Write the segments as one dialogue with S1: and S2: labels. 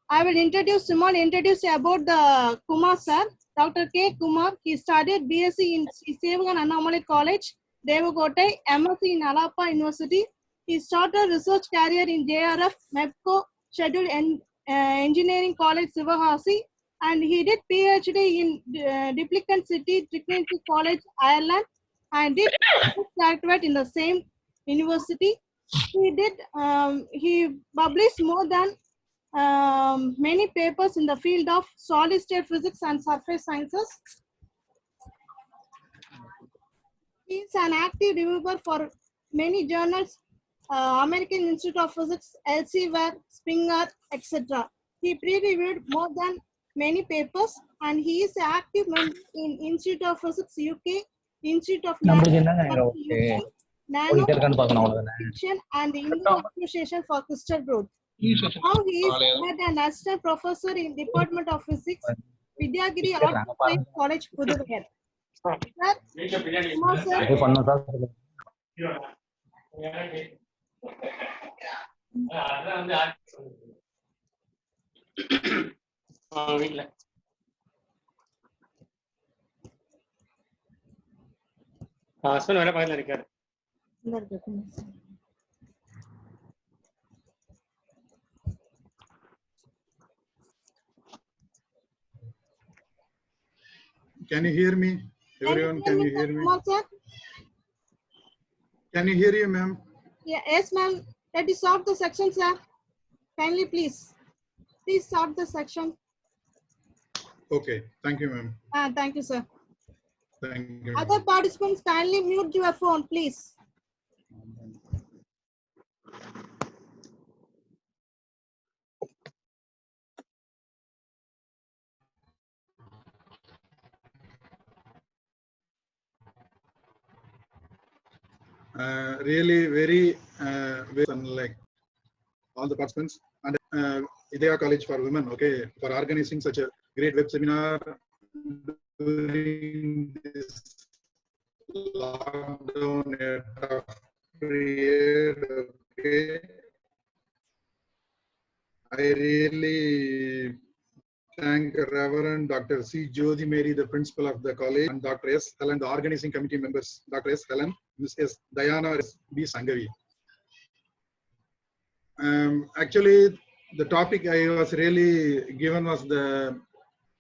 S1: I will introduce about the Kumar sir. Dr. K. Kumar. He studied BSc in Sevagan Annamalai College, Devakotai, MSc in Alappa University. He started research career in JRF, MEPCO, Scheduled Engineering College, Sivahasi, and he did PhD in Duplicant City, Trinity College, Ireland, and did doctorate in the same university. He published more than many papers in the field of solid state physics and surface sciences. He is an active reviewer for many journals, American Institute of Physics, Elsevier, Springer, etc. He pre-reviewed more than many papers, and he is an active member in Institute of Physics UK, Institute of Nano UK, Nano Fiction, and the Indian Association for Crystal Growth. Now he is an assistant professor in Department of Physics, Vidyagiri Art Science College, Puduvai.
S2: Can you hear me? Everyone, can you hear me? Can you hear you, ma'am?
S1: Yeah, yes, ma'am. Let us start the section, sir. Kindly, please. Please start the section.
S2: Okay, thank you, ma'am.
S1: Thank you, sir.
S2: Thank you.
S1: Other participants, kindly mute your phone, please.
S2: Really very unlike all the participants and Idea College for Women, okay, for organizing such a great web seminar during this lockdown period, okay. I really thank Reverend Dr. C. Jyoti Mary, the principal of the college, and Dr. S. Helen, the organizing committee members, Dr. S. Helen, Ms. S. Diana B. Sangavi. Actually, the topic I was really given was the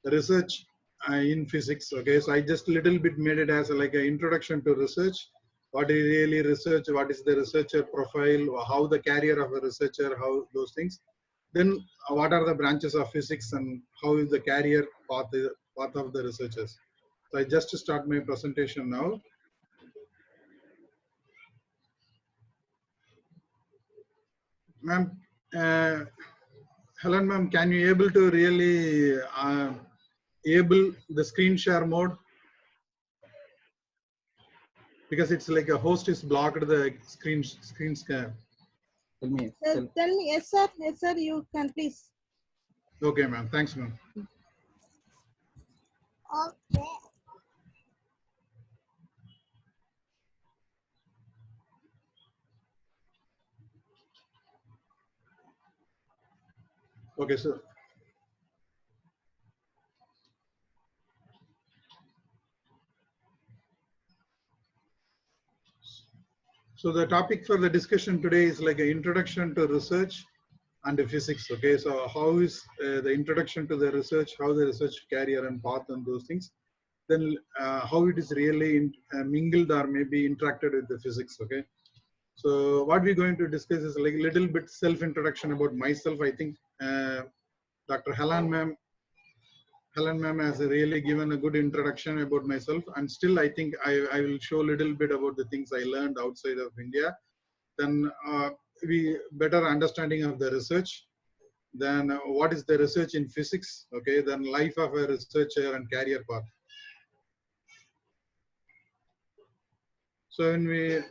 S2: research in physics. Okay, so I just little bit made it as like an introduction to research. What is really research? What is the researcher profile? How the career of a researcher? How those things. Then what are the branches of physics and how is the career path of the researchers? So I just start my presentation now. Ma'am, Helen ma'am, can you able to really able the screen share mode? Because it's like a host is blocked the screen share.
S1: Tell me, yes sir, you can please.
S2: Okay, ma'am. Thanks, ma'am.
S1: Okay.
S2: Okay, so. So the topic for the discussion today is like an introduction to research and physics. Okay, so how is the introduction to the research, how the research career and path and those things, then how it is really mingled or maybe interacted with the physics. Okay, so what we're going to discuss is like a little bit self-introduction about myself. I think Dr. Helen ma'am has really given a good introduction about myself, and still I think I will show a little bit about the things I learned outside of India. Then we better understanding of the research. Then what is the research in physics? Okay, then life of a researcher and career path. So when we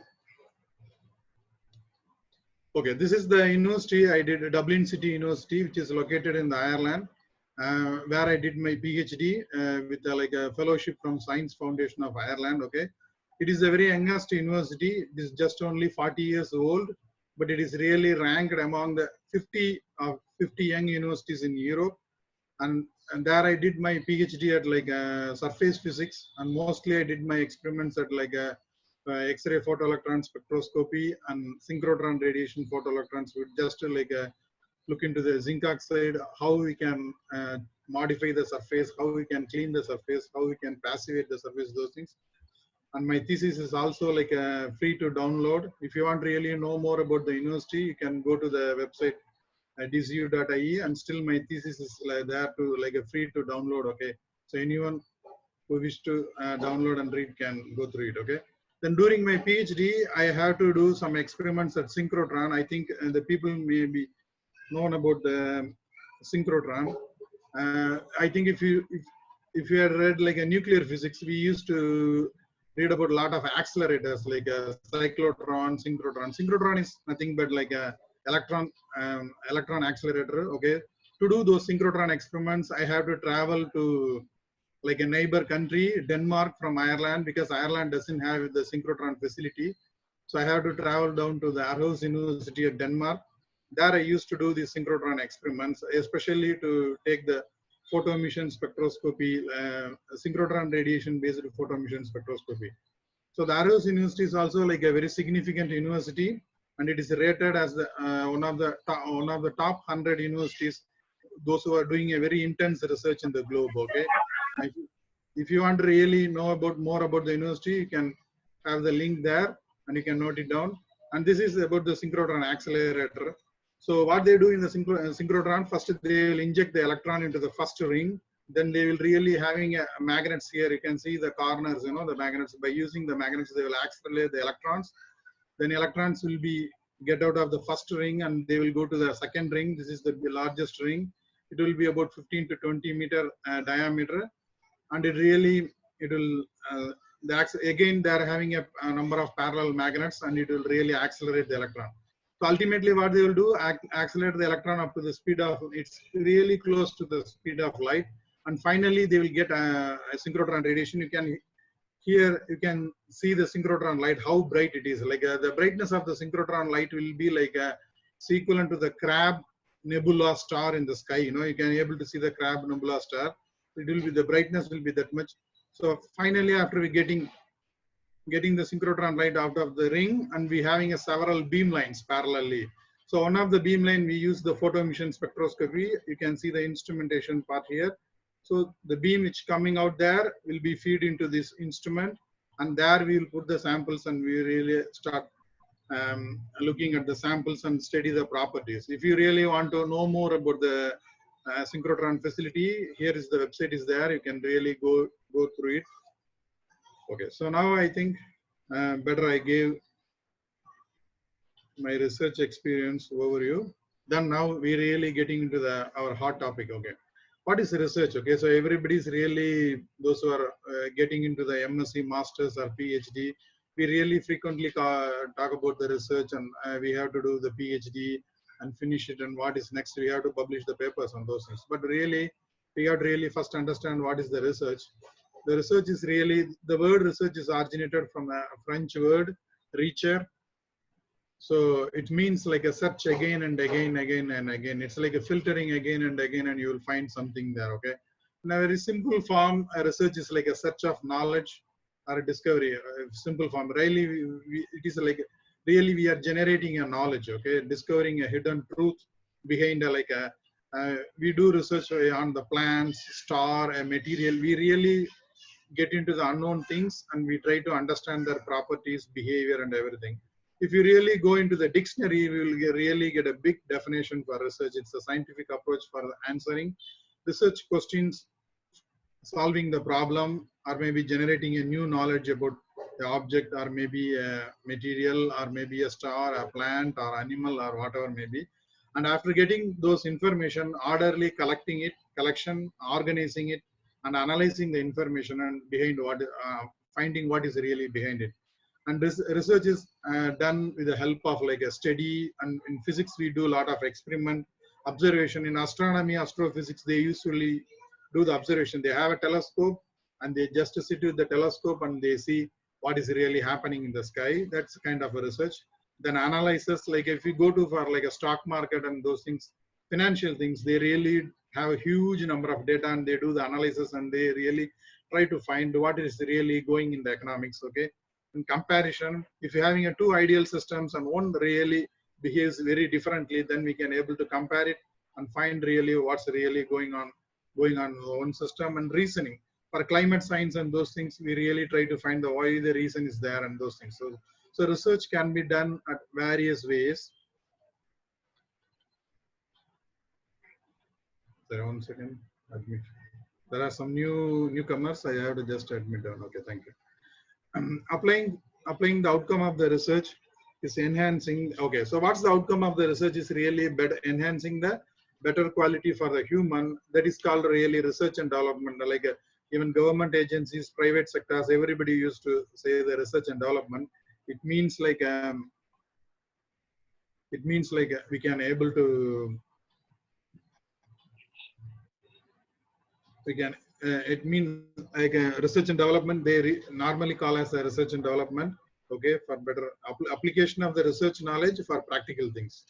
S2: okay, this is the university I did, Dublin City University, which is located in Ireland. Where I did my PhD with like a fellowship from Science Foundation of Ireland. Okay, it is a very youngest university. It is just only 40 years old, but it is really ranked among the 50 50 young universities in Europe. And there I did my PhD at like surface physics, and mostly I did my experiments at like X-ray photoelectron spectroscopy and synchrotron radiation photoelectrons, with just like look into the zinc oxide, how we can modify the surface, how we can clean the surface, how we can passivate the surface, those things. And my thesis is also like free to download. If you want to really know more about the university, you can go to the website dcu.ie, and still my thesis is like there to like a free to download. Okay, so anyone who wish to download and read can go through it. Okay. Then during my PhD, I have to do some experiments at synchrotron. I think the people may be known about the synchrotron. I think if you had read like a nuclear physics, we used to read about a lot of accelerators like cyclotron, synchrotron. Synchrotron is nothing but like a electron accelerator. Okay, to do those synchrotron experiments, I have to travel to like a neighbor country, Denmark, from Ireland, because Ireland doesn't have the synchrotron facility. So I have to travel down to the Aarhus University of Denmark. There I used to do the synchrotron experiments, especially to take the photoemission spectroscopy, synchrotron radiation based photoemission spectroscopy. So the Aarhus University is also like a very significant university, and it is rated as the one of the top 100 universities, those who are doing a very intense research in the globe. Okay, if you want to really know about more about the university, you can have the link there and you can note it down. And this is about the synchrotron accelerator. So what they do in the synchrotron, first they will inject the electron into the first ring. Then they will really having a magnets here. You can see the corners, you know, the magnets. By using the magnets, they will accelerate the electrons. Then electrons will be get out of the first ring and they will go to the second ring. This is the largest ring. It will be about 15 to 20 meter diameter. And it will, again, they are having a number of parallel magnets, and it will really accelerate the electron. So ultimately what they will do, accelerate the electron up to the speed of, it's really close to the speed of light. And finally they will get a synchrotron radiation. Here you can see the synchrotron light, how bright it is. Like the brightness of the synchrotron light will be like equivalent to the Crab nebula star in the sky. You know, you can able to see the Crab nebula star. It will be, the brightness will be that much. So finally, after we getting the synchrotron light out of the ring, and we having a several beam lines parallelly. So one of the beam line, we use the photoemission spectroscopy. You can see the instrumentation part here. So the beam which coming out there will be feed into this instrument, and there we will put the samples, and we really start looking at the samples and study the properties. If you really want to know more about the synchrotron facility, here is the website is there. You can really go through it. Okay, so now I think better I gave my research experience overview. Then now we're really getting into our hot topic. Okay, what is research? Okay, so everybody's really, those who are getting into the MSc, Masters or PhD, we really frequently talk about the research, and we have to do the PhD and finish it, and what is next, we have to publish the papers on those things. But really, we have to really first understand what is the research. The research is really, the word research is originated from a French word, researcher. So it means like a search again and again, again and again. It's like a filtering again and again, and you will find something there. Okay. In a very simple form, a research is like a search of knowledge or a discovery. A simple form. Really, it is like really we are generating a knowledge. Okay, discovering a hidden truth behind we do research on the plants, star, a material. We really get into the unknown things, and we try to understand their properties, behavior, and everything. If you really go into the dictionary, we will really get a big definition for research. It's a scientific approach for answering research questions, solving the problem, or maybe generating a new knowledge about the object, or maybe a material, or maybe a star, a plant, or animal, or whatever maybe. And after getting those information, orderly collection, organizing it, and analyzing the information and behind what, finding what is really behind it. And this research is done with the help of like a study, and in physics we do a lot of experiment, observation. In astronomy, astrophysics, they usually do the observation. They have a telescope, and they just sit with the telescope and they see what is really happening in the sky. That's kind of a research. Then analysis, like if you go to for like a stock market and those things, financial things, they really have a huge number of data and they do the analysis and they really try to find what is really going in the economics. Okay, in comparison, if you're having a two ideal systems and one really behaves very differently, then we can able to compare it and find really what's really going on in one system. And reasoning for climate science and those things, we really try to find the why the reason is there and those things. So research can be done at various ways. Sorry, 1 second. Admit. There are some newcomers. I have to just admit down. Okay, thank you. Applying the outcome of the research is enhancing. Okay, so what's the outcome of the research is really better enhancing the better quality for the human. That is called really research and development. Like even government agencies, private sectors, everybody used to say the research and development. It means like we can able to it means like research and development, they normally call as a research and development. Okay, for better application of the research knowledge for practical things.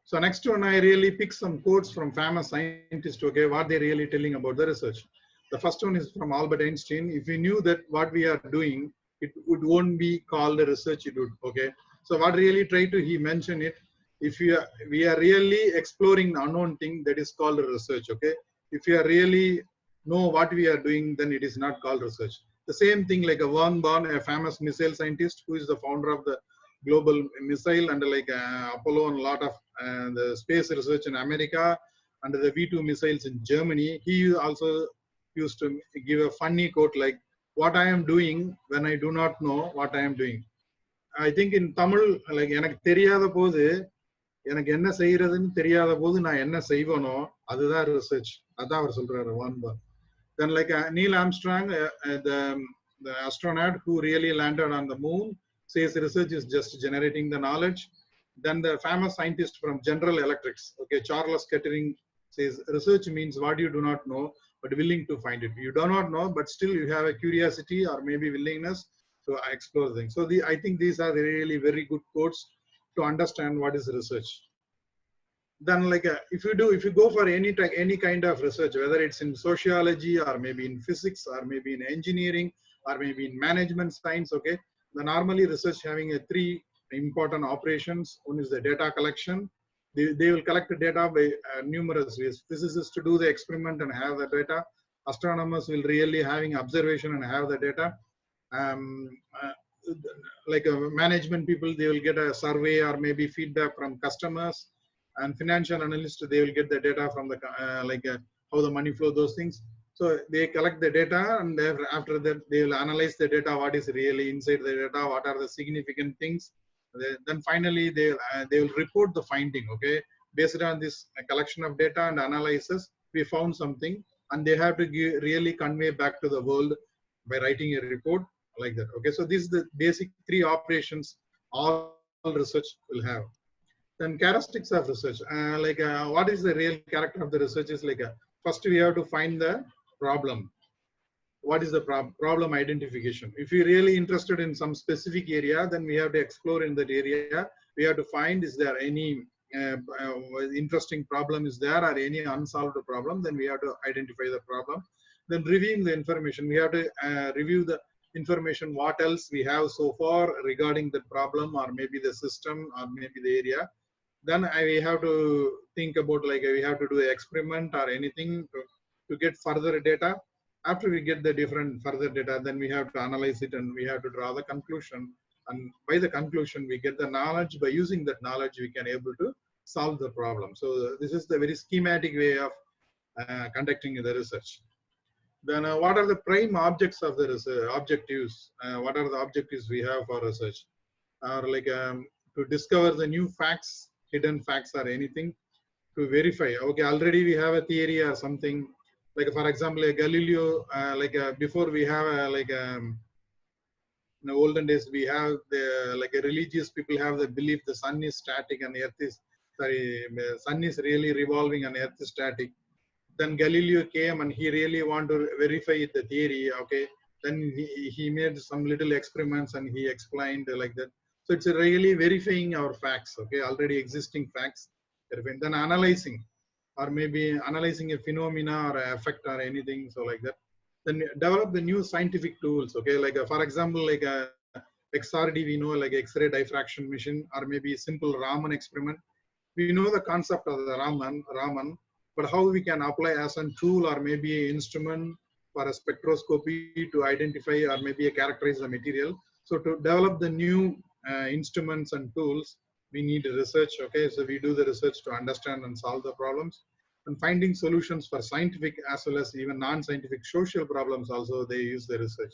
S2: So next one, I really pick some quotes from famous scientists. Okay, what they're really telling about the research. The first one is from Albert Einstein. If we knew that what we are doing, it won't be called a research. It would. Okay. So what really try to he mention it. If we are really exploring the unknown thing, that is called research. Okay. If you are really know what we are doing, then it is not called research. The same thing like a Von Braun, a famous missile scientist who is the founder of the global missile and like Apollo and a lot of the space research in America and the V2 missiles in Germany. He also used to give a funny quote like, "What I am doing when I do not know what I am doing." I think in Tamil, like எனக்கு தெரியாத போது எனக்கு என்ன செய்யறதுன்னு தெரியாத போது நான் என்ன செய்வேனோ அதுதான் ரிசர்ச். அதான் அவர் சொல்றாரு வான்பா. Then like Neil Armstrong, the astronaut who really landed on the moon, says research is just generating the knowledge. Then the famous scientist from General Electric, okay, Charles Kettering, says research means what you do not know but willing to find it. You do not know, but still you have a curiosity or maybe willingness to explore things. So I think these are really very good quotes to understand what is research. Then like if you go for any kind of research, whether it's in sociology or maybe in physics or maybe in engineering or maybe in management science, okay, the normally research having a three important operations. One is the data collection. They will collect the data by numerous ways. Physicists to do the experiment and have the data. Astronomers will really having observation and have the data. Like management people, they will get a survey or maybe feedback from customers. And financial analysts, they will get the data from the how the money flow, those things. So they collect the data and after that they will analyze the data, what is really inside the data, what are the significant things. Then finally they will report the finding. Okay, based on this collection of data and analysis, we found something, and they have to really convey back to the world by writing a report like that. Okay, so this is the basic three operations all research will have. Then characteristics of research, what is the real character of the research is like first we have to find the problem. What is the problem identification? If you're really interested in some specific area, then we have to explore in that area. We have to find, is there any interesting problem is there or any unsolved problem? Then we have to identify the problem. Then reviewing the information, we have to review the information, what else we have so far regarding the problem or maybe the system or maybe the area. Then we have to think about like we have to do an experiment or anything to get further data. After we get the different further data, then we have to analyze it and we have to draw the conclusion. And by the conclusion, we get the knowledge. By using that knowledge, we can able to solve the problem. So this is the very schematic way of conducting the research. Then what are the prime objects of the research, objectives? What are the objectives we have for research? Or like to discover the new facts, hidden facts or anything, to verify. Okay, already we have a theory or something. Like for example, Galileo, before we have in the olden days, we have the religious people have the belief the sun is static and earth is, sun is really revolving and earth is static. Then Galileo came and he really wanted to verify the theory. Okay, then he made some little experiments and he explained like that. So it's really verifying our facts, okay, already existing facts, then analyzing, or maybe analyzing a phenomena or a effect or anything, so like that. Then develop the new scientific tools, okay, like for example, like a XRD, we know, like X-ray diffraction machine, or maybe simple Raman experiment. We know the concept of the Raman, but how we can apply as a tool or maybe an instrument for a spectroscopy to identify or maybe characterize the material. So to develop the new instruments and tools, we need research, okay? So we do the research to understand and solve the problems. And finding solutions for scientific as well as even non-scientific social problems also, they use the research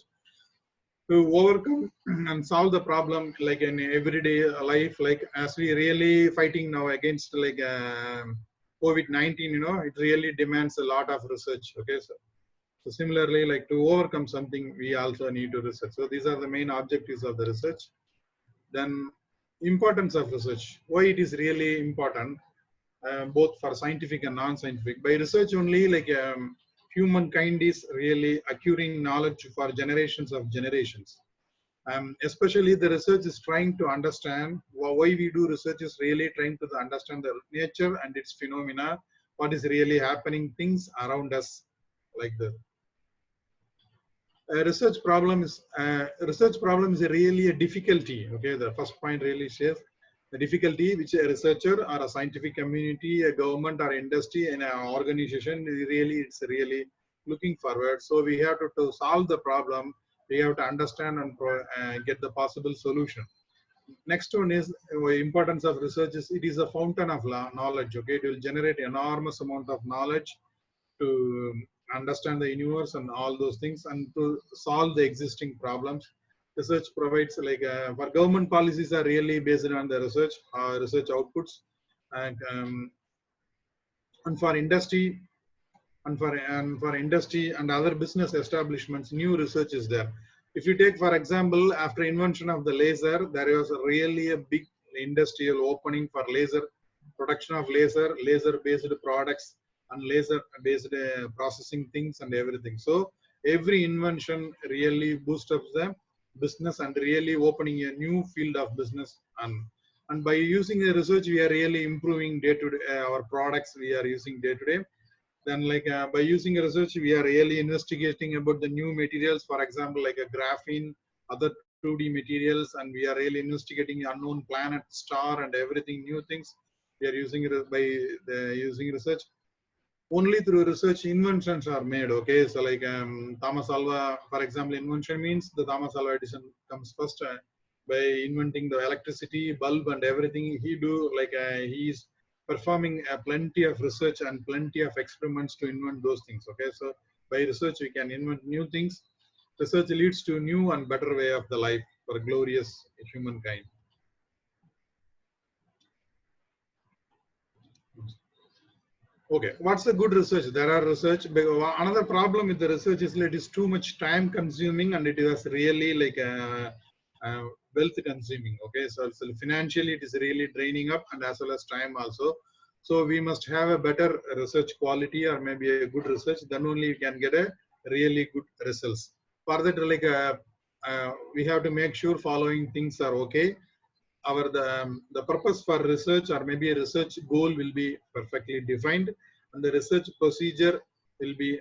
S2: to overcome and solve the problem, like in everyday life, like as we really fighting now against like COVID-19, you know, it really demands a lot of research, okay? So similarly, like to overcome something, we also need to research. So these are the main objectives of the research. Then importance of research, why it is really important, both for scientific and non-scientific. By research only, like humankind is really acquiring knowledge for generations of generations. Especially the research is trying to understand why we do research is really trying to understand the nature and its phenomena, what is really happening, things around us, like that. Research problem is really a difficulty. Okay, the first point really says the difficulty which a researcher or a scientific community, a government or industry, and an organization it's really looking forward. So we have to solve the problem. We have to understand and get the possible solution. Next one is importance of research is it is a fountain of knowledge. Okay, it will generate enormous amount of knowledge to understand the universe and all those things and to solve the existing problems. Research provides like for government policies are really based on the research outputs, and for industry and industry and other business establishments, new research is there. If you take, for example, after invention of the laser, there was really a big industrial opening for laser production of laser-based products and laser-based processing things and everything. So every invention really boosts up the business and really opening a new field of business. And by using the research, we are really improving day-to-day our products we are using day-to-day. Then like by using research, we are really investigating about the new materials, for example, like a graphene, other 2D materials, and we are really investigating unknown planet, star, and everything new things. We are using using research. Only through research inventions are made. Okay, so like Thomas Alva, for example, invention means the Thomas Alva Edison comes first by inventing the electricity bulb and everything. He do like he's performing plenty of research and plenty of experiments to invent those things. Okay, so by research we can invent new things. Research leads to new and better way of the life for glorious humankind. Okay, what's the good research? There are research. Another problem with the research is that it is too much time consuming and it is really like wealth consuming. Okay, so financially it is really draining up and as well as time also. So we must have a better research quality or maybe a good research, then only we can get a really good results. For that, like we have to make sure following things are okay. The purpose for research or maybe a research goal will be perfectly defined, and the research procedure will be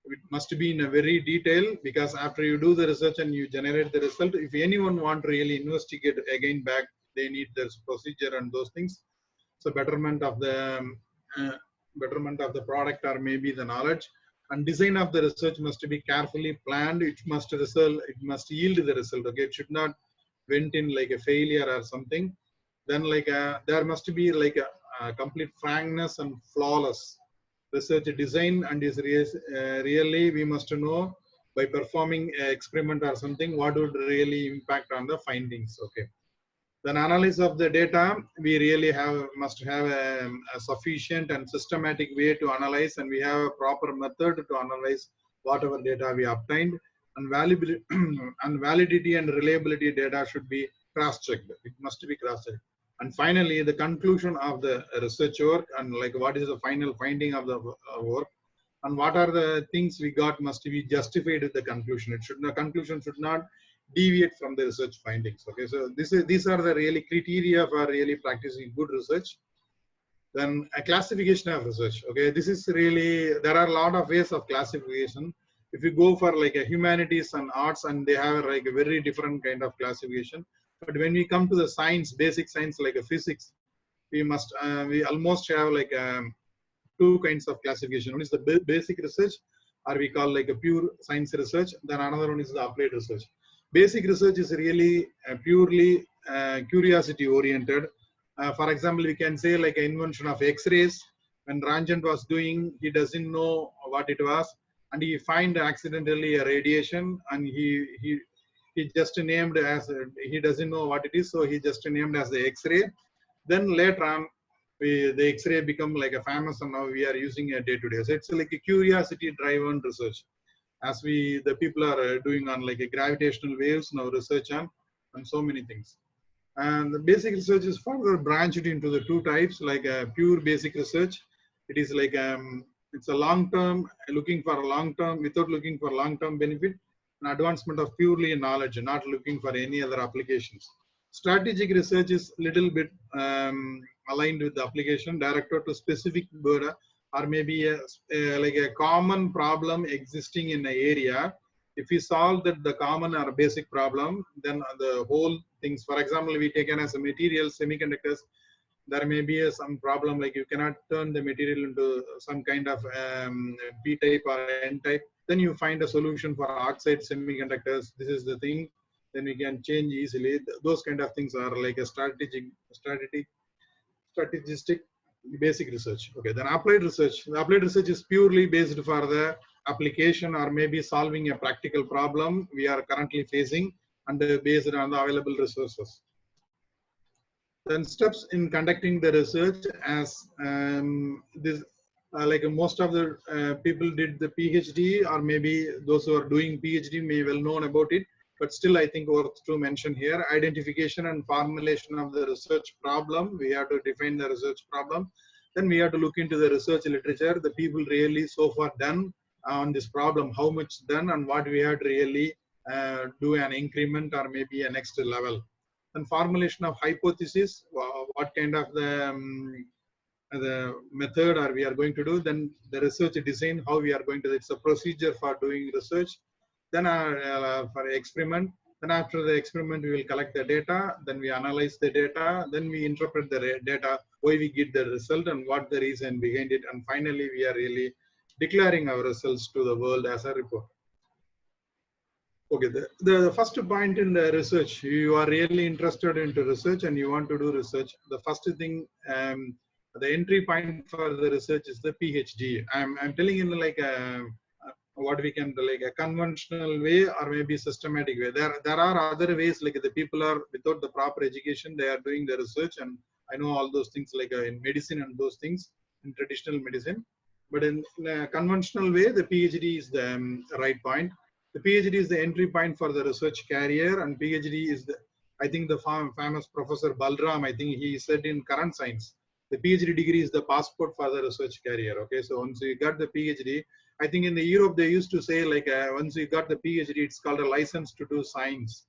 S2: it must be in a very detail, because after you do the research and you generate the result, if anyone want to really investigate again back, they need this procedure and those things. So betterment of the product or maybe the knowledge, and design of the research must be carefully planned. It must yield the result. Okay, it should not went in like a failure or something. Then like there must be like a complete frankness and flawless research design, and is really we must know by performing an experiment or something what would really impact on the findings. Okay, then analysis of the data, we really must have a sufficient and systematic way to analyze, and we have a proper method to analyze whatever data we obtained. And validity and reliability data should be cross-checked. It must be cross-checked. And finally, the conclusion of the research work, and like what is the final finding of the work, and what are the things we got must be justified at the conclusion. The conclusion should not deviate from the research findings. Okay, so these are the really criteria for really practicing good research. Then a classification of research. Okay, this is really, there are a lot of ways of classification. If you go for like a humanities and arts, and they have like a very different kind of classification. But when we come to the science, basic science like a physics, we almost have like two kinds of classification. One is the basic research, or we call like a pure science research. Then another one is the applied research. Basic research is really purely curiosity oriented. For example, we can say like an invention of X-rays. When Ranjan was doing, he doesn't know what it was, and he find accidentally a radiation, and he just named as he doesn't know what it is, so he just named as the X-ray. Then later on, the X-ray become like a famous, and now we are using a day-to-day. So it's like a curiosity-driven research, as the people are doing on like a gravitational waves now research on, and so many things. And the basic research is further branched into the two types, like a pure basic research. It is like it's a long-term, looking for a long-term, without looking for long-term benefit, and advancement of purely knowledge, not looking for any other applications. Strategic research is little bit aligned with the application, directed to specific word, or maybe like a common problem existing in an area. If we solve that the common or basic problem, then the whole things, for example, we taken as a material semiconductors, there may be some problem, like you cannot turn the material into some kind of P-type or N-type. Then you find a solution for oxide semiconductors. This is the thing. Then we can change easily. Those kind of things are like a strategistic basic research. Okay, then applied research. The applied research is purely based for the application, or maybe solving a practical problem we are currently facing, and based on the available resources. Then steps in conducting the research, as this like most of the people did the PhD, or maybe those who are doing PhD may well known about it, but still I think worth to mention here. Identification and formulation of the research problem. We have to define the research problem. Then we have to look into the research literature, the people really so far done on this problem, how much done, and what we have to really do an increment or maybe a next level. And formulation of hypothesis, what kind of the method are we are going to do. Then the research design, how we are going to, it's a procedure for doing research. Then for experiment. Then after the experiment, we will collect the data. Then we analyze the data. Then we interpret the data, why we get the result and what the reason behind it. And finally, we are really declaring our results to the world as a report. Okay, the first point in the research, you are really interested into research and you want to do research. The first thing, the entry point for the research is the PhD. I'm telling in like what we can do, like a conventional way or maybe systematic way. There are other ways, like the people are without the proper education, they are doing the research, and I know all those things like in medicine and those things in traditional medicine. But in a conventional way, the PhD is the right point. The PhD is the entry point for the research career, and PhD is the, I think the famous Professor Balram, I think he said in current science, the PhD degree is the passport for the research career. Okay, so once you got the PhD, I think in the Europe they used to say like once you got the PhD, it's called a license to do science.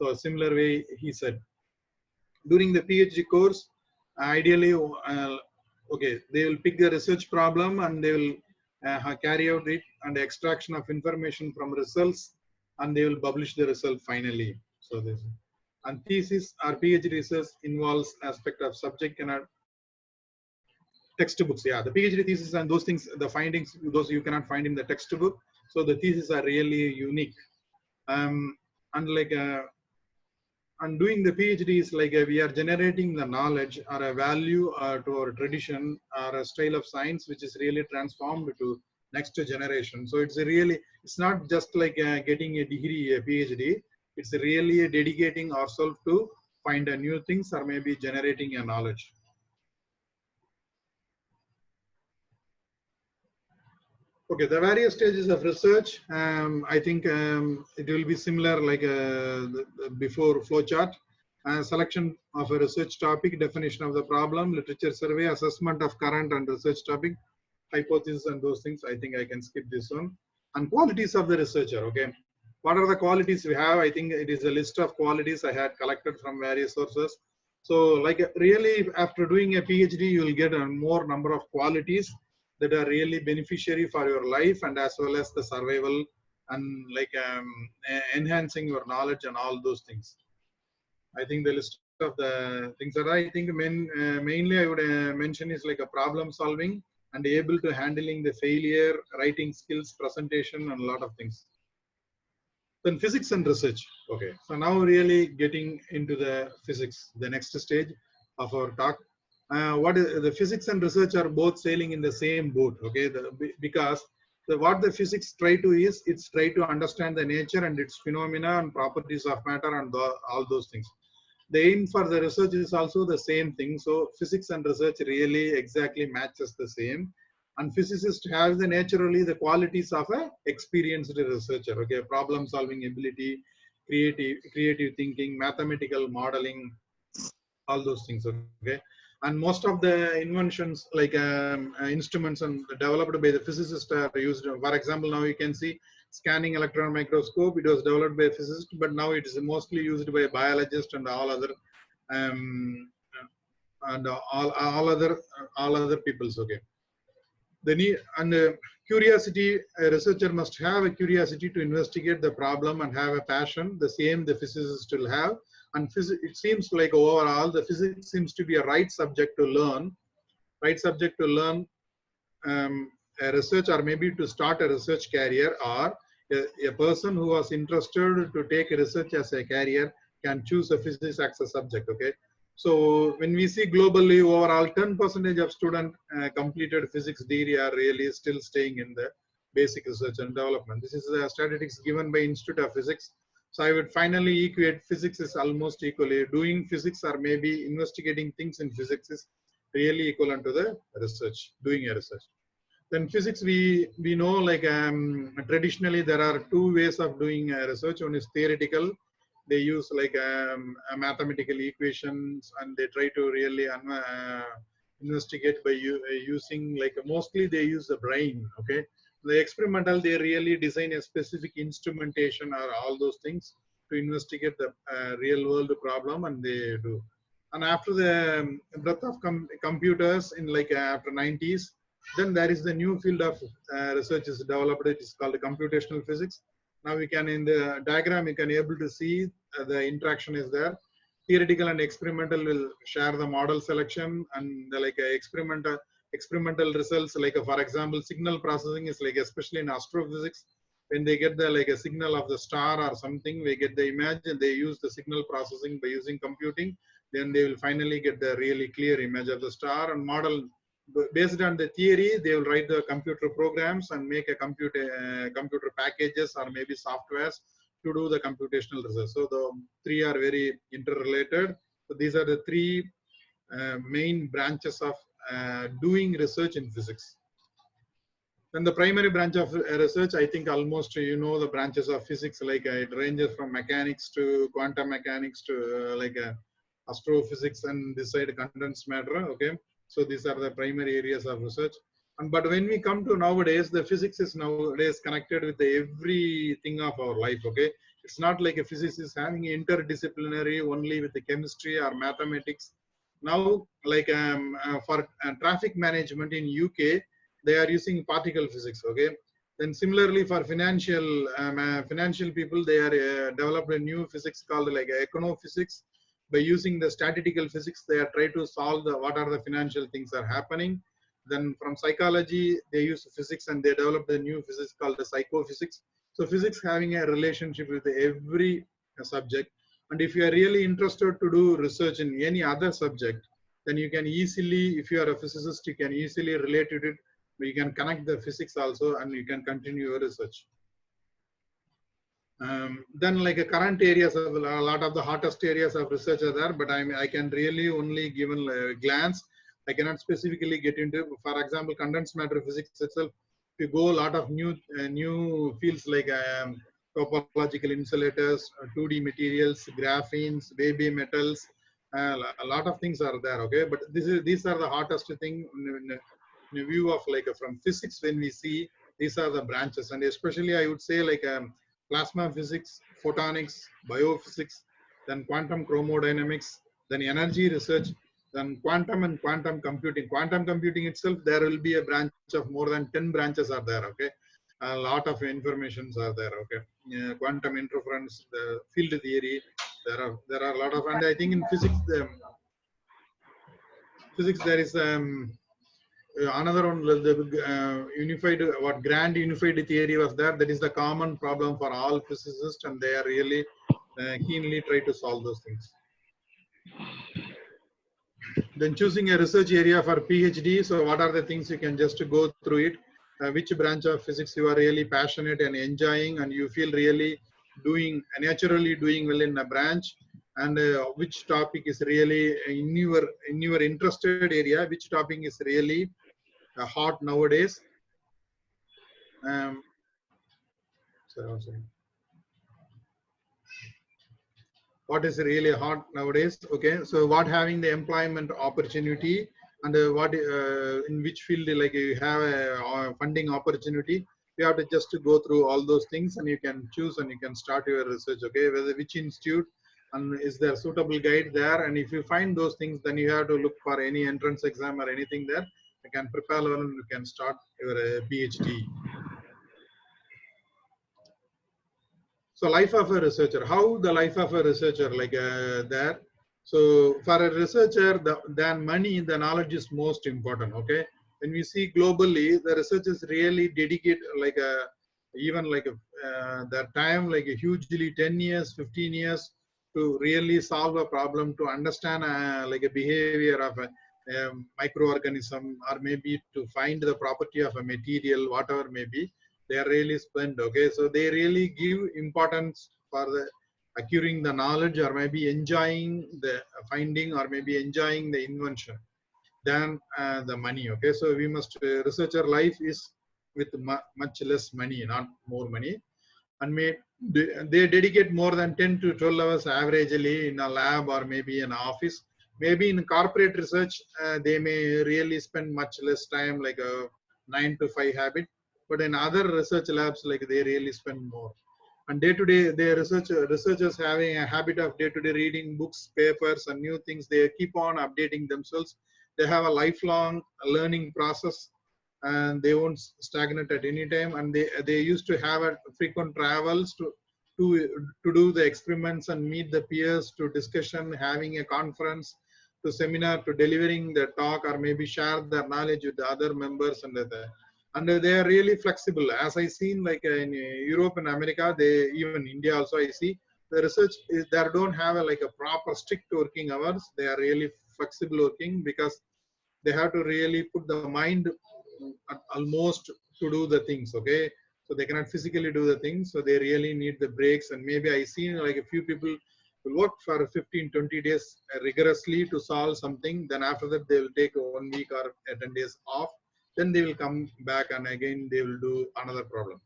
S2: So a similar way he said. During the PhD course, ideally, okay, they will pick the research problem and they will carry out it and the extraction of information from results, and they will publish the result finally. So this, and thesis or PhD research involves aspect of subject and textbooks. Yeah, the PhD thesis and those things, the findings, those you cannot find in the textbook. So the theses are really unique. And like and doing the PhD is like we are generating the knowledge or a value to our tradition or a style of science which is really transformed to next generation. So it's really, it's not just like getting a degree, a PhD. It's really dedicating ourselves to find a new things or maybe generating a knowledge. Okay, the various stages of research, I think it will be similar like before flowchart. Selection of a research topic, definition of the problem, literature survey, assessment of current and research topic, hypothesis and those things. I think I can skip this one. And qualities of the researcher, okay. what are the qualities we have? I think it is a list of qualities I had collected from various sources. So like really after doing a PhD, you will get a more number of qualities that are really beneficiary for your life and as well as the survival and like enhancing your knowledge and all those things. I think the list of the things that I think mainly I would mention is like a problem solving and able to handling the failure, writing skills, presentation, and a lot of things. Then physics and research. Okay, so now really getting into the physics, the next stage of our talk. What is the physics and research are both sailing in the same boat. Okay, because what the physics try to is it's try to understand the nature and its phenomena and properties of matter and all those things. The aim for the research is also the same thing. So physics and research really exactly matches the same. And physicist has the naturally the qualities of a experienced researcher. Okay, problem solving ability, creative thinking, mathematical modeling, all those things. Okay, and most of the inventions like instruments and developed by the physicist are used. For example, now you can see scanning electron microscope. It was developed by a physicist, but now it is mostly used by biologists and all other um, and all other peoples. Okay, the need and curiosity. A researcher must have a curiosity to investigate the problem and have a passion. The same the physicist will have. And it seems like overall the physics seems to be a right subject to learn, a research or maybe to start a research career, or a person who was interested to take research as a career can choose a physics as a subject. Okay, so when we see globally overall 10% of students completed physics degree are really still staying in the basic research and development. This is the statistics given by Institute of Physics. So I would finally equate physics is almost equally doing physics or maybe investigating things in physics is really equivalent to the research, doing a research. Then physics, we know like traditionally there are two ways of doing research. One is theoretical. They use like mathematical equations and they try to really investigate by using like mostly they use the brain. Okay, the experimental they really design a specific instrumentation or all those things to investigate the real world problem and they do. And after the breadth of computers in like after 90s, then there is the new field of research is developed. It is called computational physics. Now we can in the diagram you can able to see the interaction is there. Theoretical and experimental will share the model selection and the like experimental results. Like for example, signal processing is like especially in astrophysics when they get the like a signal of the star or something, we get the image and they use the signal processing by using computing. Then they will finally get the really clear image of the star and model. Based on the theory, they will write the computer programs and make a computer packages or maybe softwares to do the computational research. So the three are very interrelated. So these are the three main branches of doing research in physics. Then the primary branch of research, I think almost you know the branches of physics, like it ranges from mechanics to quantum mechanics to astrophysics and this side condensed matter. Okay, so these are the primary areas of research. And but when we come to nowadays, the physics is nowadays connected with everything of our life. Okay, it's not like a physics is having interdisciplinary only with the chemistry or mathematics. Now, like for traffic management in UK, they are using particle physics. Okay, then similarly for financial people, they are developed a new physics called like econophysics. By using the statistical physics, they are trying to solve what are the financial things are happening. Then from psychology, they use physics and they developed a new physics called the psychophysics. So physics having a relationship with every subject. And if you are really interested to do research in any other subject, then you can easily, if you are a physicist, you can easily relate to it. You can connect the physics also and you can continue your research. Then like a current areas of a lot of the hottest areas of research are there, but I can really only given a glance. I cannot specifically get into, for example, condensed matter physics itself. If you go a lot of new fields like topological insulators, 2D materials, graphenes, baby metals, a lot of things are there. Okay, but these are the hottest thing in a view of like from physics when we see these are the branches, and especially I would say like plasma physics, photonics, biophysics, then quantum chromodynamics, then energy research, then quantum and quantum computing. Quantum computing itself, there will be a branch of more than 10 branches are there, okay? A lot of informations are there, okay? Quantum interference, the field theory, there are a lot of, and I think in physics, there is another one, the unified, what grand unified theory was there. That is the common problem for all physicists, and they are really keenly try to solve those things. Then choosing a research area for PhD. So what are the things you can just go through it? Which branch of physics you are really passionate and enjoying, and you feel really naturally doing well in a branch, and which topic is really in your interested area, which topic is really hot nowadays. What is really hot nowadays? Okay, so what having the employment opportunity, and what in which field like you have a funding opportunity. You have to just go through all those things, and you can choose and you can start your research. Okay, whether which institute, and is there suitable guide there, and if you find those things, then you have to look for any entrance exam or anything there. You can prepare and you can start your PhD. So life of a researcher, how the life of a researcher like there. So for a researcher, than money, the knowledge is most important. Okay, when we see globally, the researchers really dedicate like even like their time, like hugely 10 years, 15 years to really solve a problem, to understand like a behavior of a microorganism, or maybe to find the property of a material, whatever may be. They are really spent. Okay, so they really give importance for the acquiring the knowledge, or maybe enjoying the finding, or maybe enjoying the invention than the money. Okay, so we must researcher life is with much less money, not more money, and they dedicate more than 10 to 12 hours averagely in a lab, or maybe in an office. Maybe in corporate research, they may really spend much less time, like a 9 to 5 habit. But in other research labs, like they really spend more. And day to day, the researchers having a habit of day to day reading books, papers, and new things. They keep on updating themselves. They have a lifelong learning process, and they won't stagnate at any time. And they used to have a frequent travels to do the experiments and meet the peers, to discussion, having a conference, to seminar, to delivering the talk, or maybe share their knowledge with the other members, and they are really flexible. As I seen, like in Europe and America, they even India also, I see the research is they don't have like a proper strict working hours. They are really flexible working, because they have to really put the mind almost to do the things. Okay, so they cannot physically do the things, so they really need the breaks. And maybe I seen like a few people will work for 15-20 days rigorously to solve something, then after that they will take 1 week or 10 days off, then they will come back and again they will do another problem.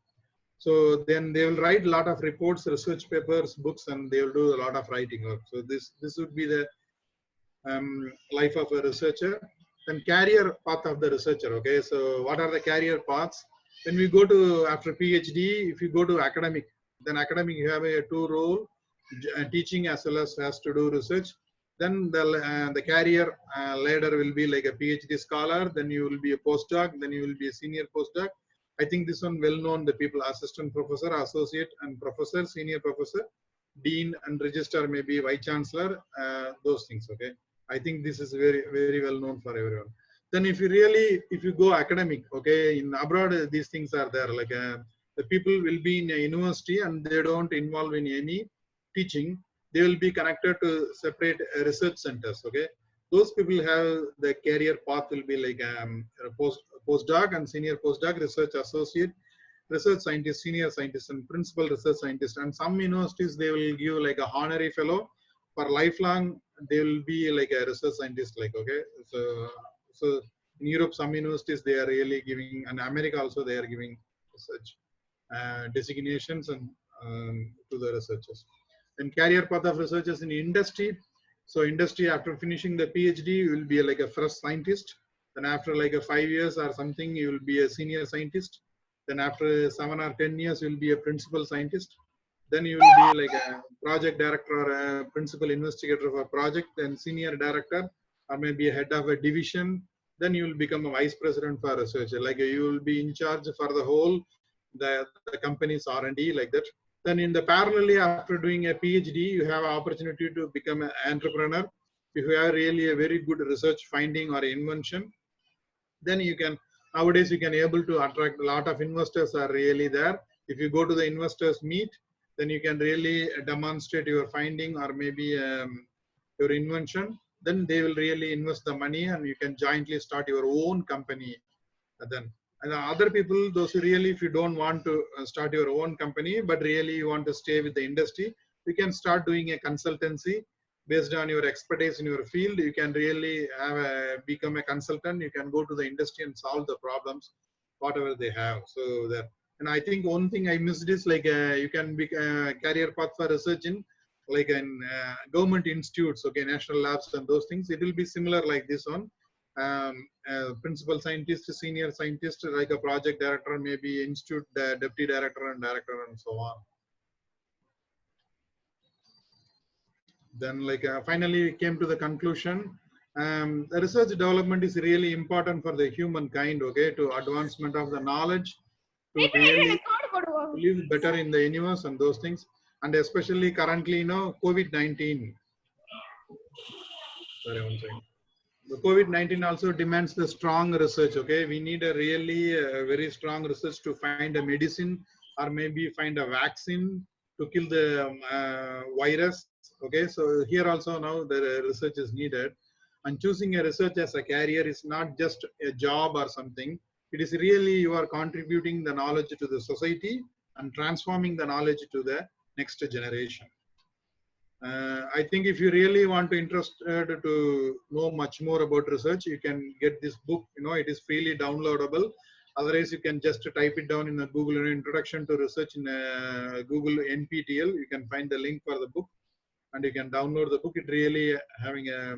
S2: So then they will write a lot of reports, research papers, books, and they will do a lot of writing work. So this would be the life of a researcher. Then career path of the researcher. Okay, so what are the career paths? When we go to after PhD, if you go to academic, then academic you have a two role, teaching as well as has to do research. Then the career ladder will be like a PhD scholar. Then you will be a postdoc. Then you will be a senior postdoc. I think this one well known. The people assistant professor, associate, and professor, senior professor, dean, and registrar, maybe vice chancellor. Those things. Okay. I think this is very well known for everyone. Then if you go academic, okay, in abroad these things are there. Like the people will be in a university and they don't involve in any teaching. They will be connected to separate research centers. Okay, those people have the career path will be like postdoc and senior postdoc, research associate, research scientist, senior scientist, and principal research scientist. And some universities they will give like a honorary fellow. For lifelong, they will be like a research scientist. Like okay, so in Europe, some universities they are really giving, and America also they are giving research designations and to the researchers. And career path of researchers in industry. So industry, after finishing the PhD, you will be like a first scientist. Then after like a 5 years or something, you will be a senior scientist. Then after 7 or 10 years, you will be a principal scientist. Then you will be like a project director or a principal investigator of a project, then senior director, or maybe a head of a division. Then you will become a vice president for research. Like you will be in charge for the whole the company's R&D, like that. Then in the parallelly, after doing a PhD, you have an opportunity to become an entrepreneur. If you have really a very good research finding or invention, then you can, nowadays you can able to attract a lot of investors are really there. If you go to the investors meet, then you can really demonstrate your finding or maybe your invention. Then they will really invest the money and you can jointly start your own company. Then and the other people, those who really, if you don't want to start your own company but really you want to stay with the industry, you can start doing a consultancy based on your expertise in your field. You can really have become a consultant. You can go to the industry and solve the problems whatever they have. So that, and I think one thing I missed is like you can be career path for research in like in government institutes, okay, national labs and those things. It will be similar like this one. Principal scientist, senior scientist, like a project director, maybe institute deputy director and director and so on. Then like finally we came to the conclusion. The research development is really important for the humankind, okay, to advancement of the knowledge, to really live better in the universe and those things. And especially currently, you know, COVID-19. Sorry, one second. The COVID-19 also demands the strong research, okay. We need a really very strong research to find a medicine or maybe find a vaccine to kill the virus, okay. So here also now the research is needed, and choosing a research as a career is not just a job or something. It is really you are contributing the knowledge to the society and transforming the knowledge to the next generation. I think if you really want to interested to know much more about research, you can get this book. You know, it is freely downloadable. Otherwise, you can just type it down in the Google, Introduction to Research in Google NPTEL. You can find the link for the book, and you can download the book. It really having a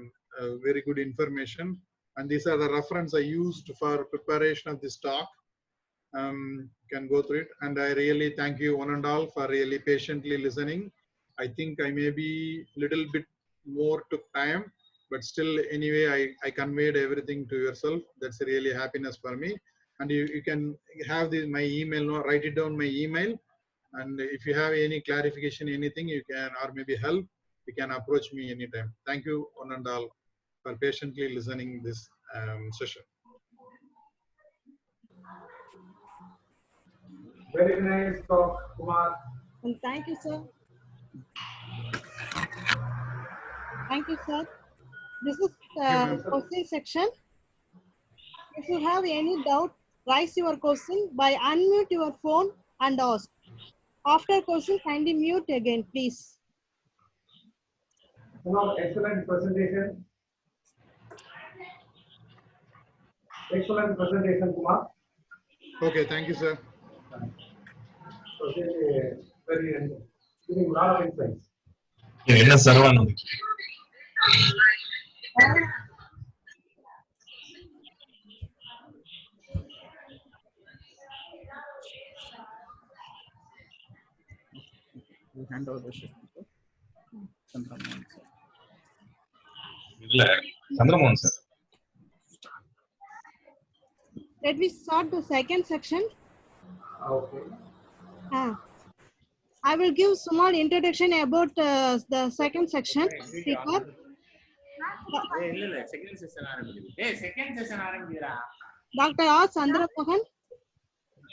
S2: very good information. And these are the reference I used for preparation of this talk. Can go through it. And I really thank you one and all for really patiently listening. I think I may be little bit more took time, but still anyway, I conveyed everything to yourself. That's really happiness for me. And you can have my email, no, write it down my email. And if you have any clarification, anything you can, or maybe help, you can approach me anytime. Thank you one and all for patiently listening this session.
S3: Very nice talk, Kumar.
S1: And thank you, sir. Thank you, sir. This is question section. If you have any doubt, raise your question by unmute your phone and ask. After question, kindly mute again, please.
S3: Kumar, excellent presentation. Excellent presentation, Kumar.
S2: Okay, thank you, sir.
S3: Very giving a lot of insights.
S4: என்ன Saravanan
S5: hand over the shift to Chandramohan sir.
S4: இல்ல Chandramohan sir.
S1: Let me start the second section.
S3: Okay.
S1: I will give small introduction about the second section. Speaker. Dr. R. Chandramohan.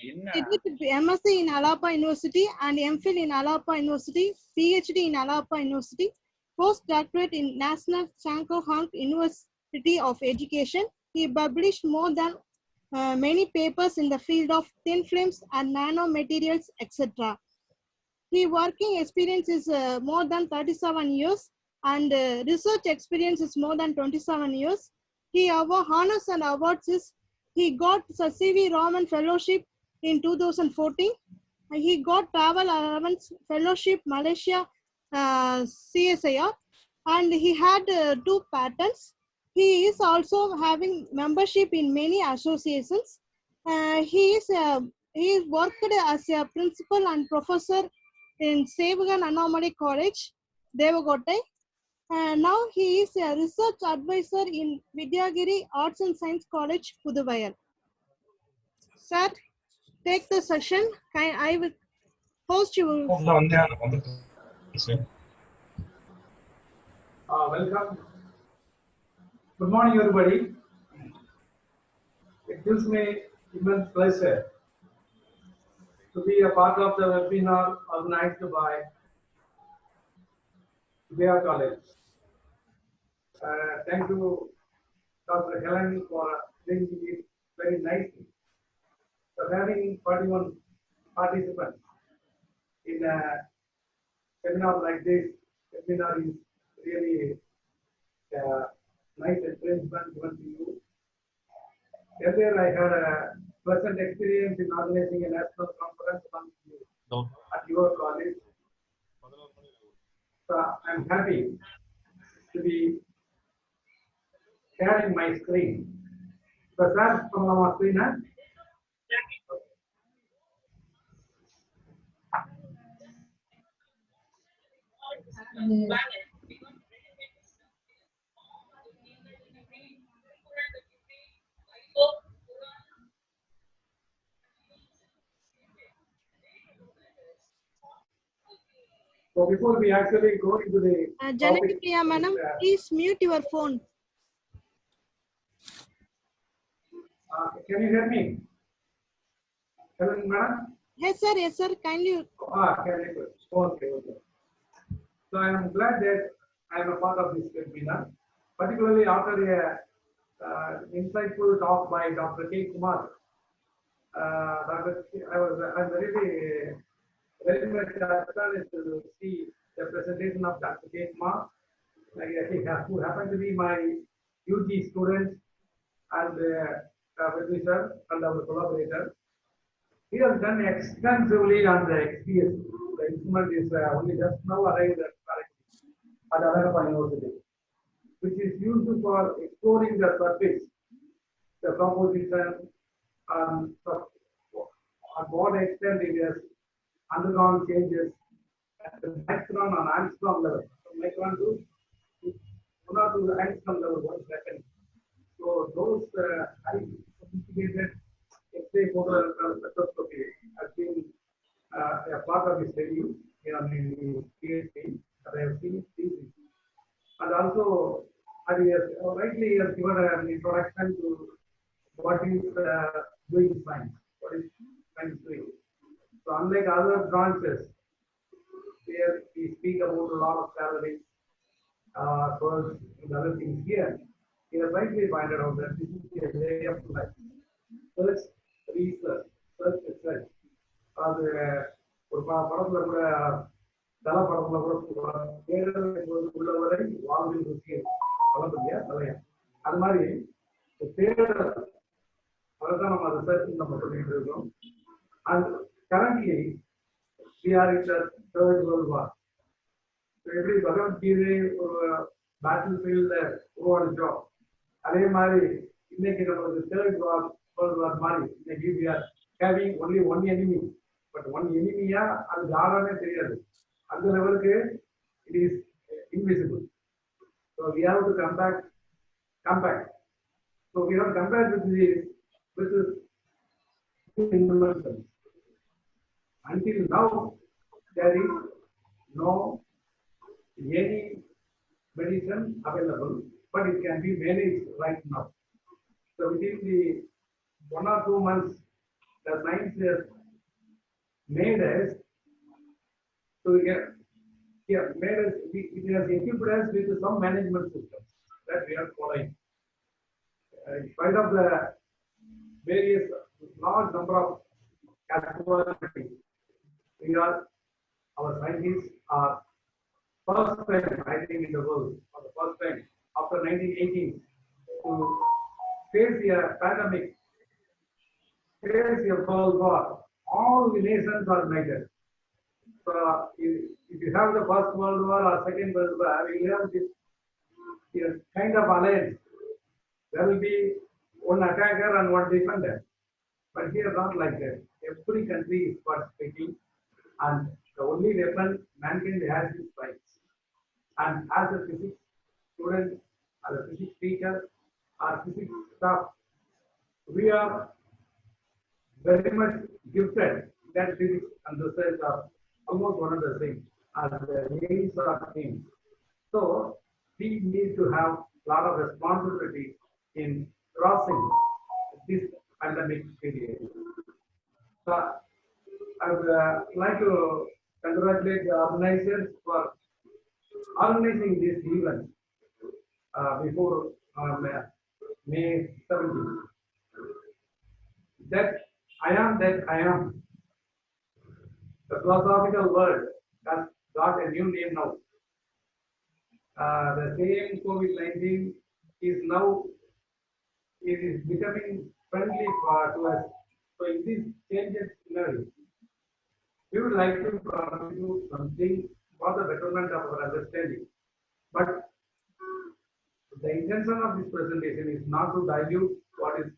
S1: He did MSc in Alapa University and MPhil in Alapa University, PhD in Alapa University, postdoctorate in National Chanko Hank University of Education. He published more than many papers in the field of thin films and nanomaterials, etc. His working experience is more than 37 years and research experience is more than 27 years. He our honors and awards is he got the C.V. Raman Fellowship in 2014. He got Travel Allowance Fellowship Malaysia CSIR, and he had 2 patents. He is also having membership in many associations. He worked as a principal and professor in Sevagan Anomaly College, Devagote. Now he is a research advisor in Vidyagiri Arts and Science College, Puduvayar. Sir, take the session. I will host you.
S3: Welcome. Good morning, everybody. It gives me immense pleasure to be a part of the webinar organized by Via College. Thank you, Dr. Helen, for bringing it very nicely. So having 41 participants in a seminar like this, webinar is really nice encouragement given to you. Earlier, I had a pleasant experience in organizing a national conference at your college. So I'm happy to be sharing my screen. So, sir, from our screen, huh? So before we actually go into the
S1: Janaki
S3: topic,
S1: Priya, madam, please mute your phone.
S3: can you hear me? Hello, madam?
S1: Yes, sir, kindly.
S3: Can you? Okay. So I am glad that I am a part of this webinar, particularly after a insightful talk by Dr. K. Kumar. I'm very much astonished to see the presentation of Dr. K. Kumar, who happened to be my UG student and with me, sir, and our collaborator. He has done extensively on the XPS. The instrument is only just now arrived at Alanapa University, which is used for exploring the surface, the composition, and at what extent it has undergone changes at the micron and angstrom level. From micron to 1 or 2 angstrom level, what is happening. So those highly sophisticated X-ray photospectroscopy has been a part of the study in PhD that I have seen thesis. And also, he has rightly has given an introduction to what is doing science, what is science doing. So unlike other branches, where we speak about a lot of salaries, first and other things here, he has rightly pointed out that this is a way of life. Search, research, search. அது ஒரு படத்துல கூட தல படத்துல கூட தேடல் உள்ளவரை வாழ்வில் ருசி வளர்ந்துலையா தலையா அது மாதிரி தேடல் அதுதான் நம்ம ரிசர்ச் நம்ம சொல்லிட்டு இருக்கோம். And currently we are in the third world war. எப்படி பகவத்கீதை ஒரு பேட்டில் ஃபீல்ட்ல உருவானுச்சோ அதே மாதிரி இன்னைக்கு நம்மளுக்கு தேர்ட் வேர்ல்ட் வார் மாதிரி இன்னைக்கு we are having only one enemy. But one எனிமியா அது யாரானே தெரியாது. அந்த லெவலுக்கு it is invisible. So we have to come back. So we have compared with the inventions. Until now, there is no any medicine available, but it can be managed right now. So within the 1 or 2 months, the science has made us it has equipped us with some management systems that we are following. In spite of the various large number of casualties, our scientists are first time, I think, in the world, for the first time after 1918, to face a pandemic, face a world war. All the nations are united. So if you have the First World War or Second World War, you have this kind of alliance. There will be one attacker and one defender. But here not like that. Every country is participating, and The only weapon mankind has is science. And as a physics student, as a physics teacher, or physics staff, we are very much gifted that physics and research are almost one of the same as the aims are same. So we need to have a lot of responsibility in crossing this pandemic period. So I would like to congratulate the organizers for organizing this event before May 17th. That I am, the philosophical word has got a new name now. The same COVID-19 is now, it is becoming friendly to us. So in this changed scenario, we would like to contribute something for the betterment of our understanding. But the intention of this presentation is not to dilute what is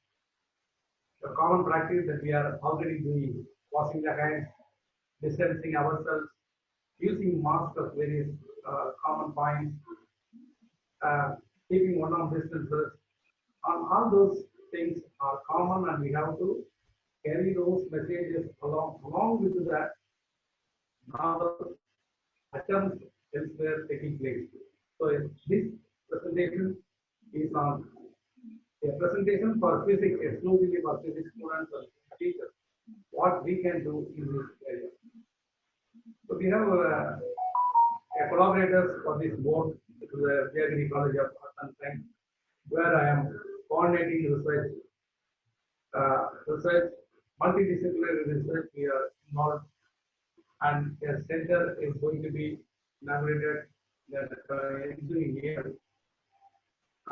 S3: the common practice that we are already doing, washing the hands, distancing ourselves, using masks of various common points, keeping one of distances. All those things are common, and we have to carry those messages along with that novel attempts elsewhere taking place. So this presentation is on a presentation for physics, exclusively for physics students and teachers, what we can do in this area. So we have collaborators for this board, the Jayagiri College of Arts and Science, where I am coordinating research, multidisciplinary research we are involved, and a center is going to be inaugurated in the year.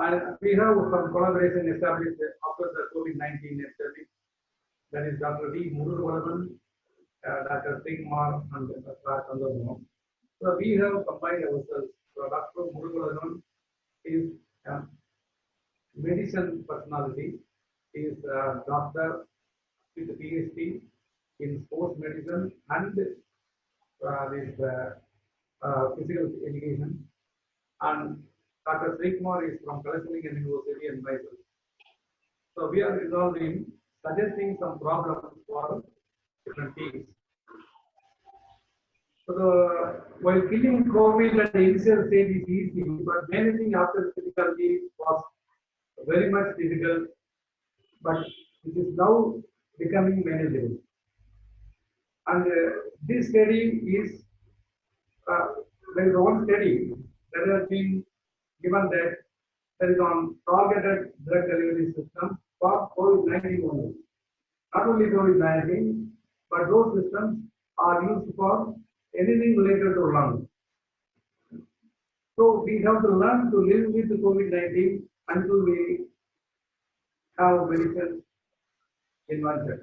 S3: And we have some collaboration established after the COVID-19 epidemic. That is Dr. D. Murugalavan, Dr. Singh Kumar, and Dr. Chandra. So we have combined ourselves. So Dr. Murugalavan is a medicine personality. He is a doctor with a PhD in sports medicine and this physical education. And Dr. Sri Kumar is from Kalashnikov University and Mysore. So we are involved in suggesting some problems for different teams. So while killing COVID at the initial stage is easy, but managing after difficulty was very much difficult, but it is now becoming manageable. And this study is, there is one study that has been given that there is on targeted drug delivery system for COVID-19 only. Not only COVID-19, but those systems are used for anything related to lung. So we have to learn to live with COVID-19 until we have medicine invented.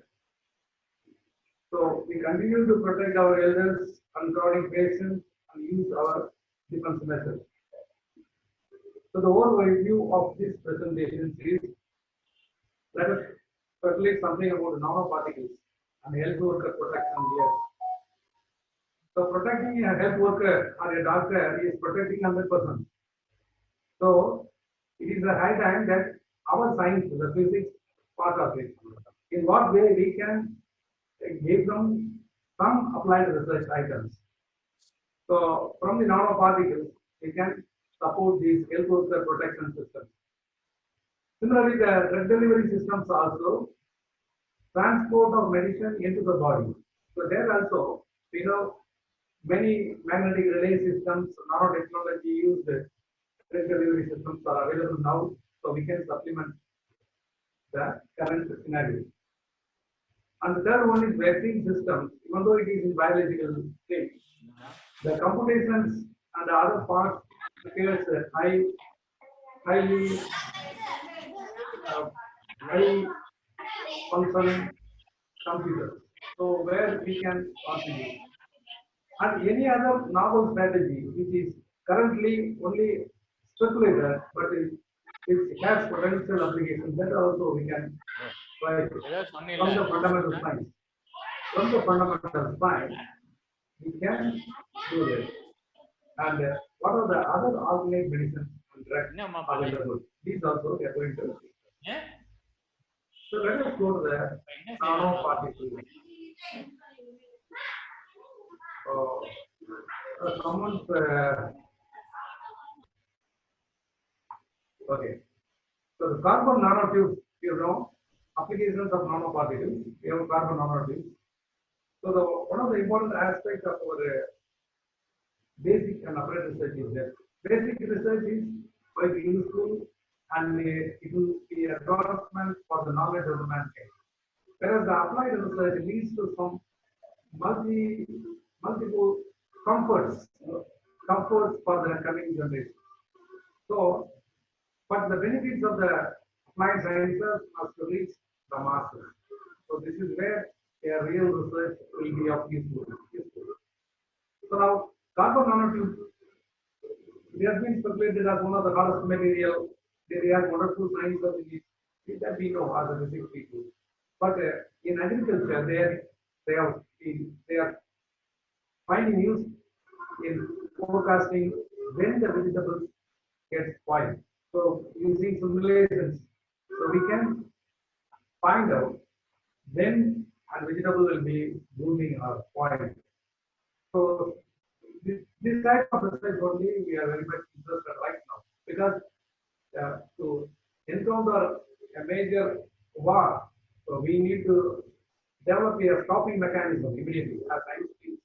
S3: So we continue to protect our elders and chronic patients and use our defense measures. So the overview of this presentation is, let us speculate something about nanoparticles and health worker protection here. So protecting a health worker or a doctor is protecting 100%. So it is a high time that our science, the physics part of it, in what way we can give them some applied research items. So from the nanoparticles, we can support these health worker protection systems. Similarly, the drug delivery systems also transport of medicine into the body. So there also, we know many magnetic relay systems, nanotechnology used drug delivery systems are available now, so we can supplement the current scenario. And the third one is vaccine systems, even though it is in biological state. The computations and the other parts requires highly high functioning computers. So where we can contribute. And any other novel strategy which is currently only speculated, but it has potential applications, that also we can try from the fundamental science. From the fundamental science, we can do this. And what are the other alternate medicines and drugs available? These also we are going to see. So let us go to the nanoparticles. Someone's okay. So the carbon nanotubes, you know, applications of nanoparticles. We have carbon nanotubes. So the one of the important aspects of our basic and applied research is that basic research is quite useful and it will be a advancement for the knowledge of the mankind. Whereas the applied research leads to some multiple comforts, comforts for the coming generation. So, but the benefits of the applied sciences must reach the masses. So this is where a real research will be of useful. So now, carbon nanotubes, they have been speculated as one of the hardest material. They react wonderful science of it that we know as a physics people. But in agriculture, they are finding use in forecasting when the vegetables get spoiled. So using simulations, so we can find out when a vegetable will be blooming or spoiled. So this type of research only we are very much interested right now, because to encounter a major war, so we need to develop a stopping mechanism immediately. As Einstein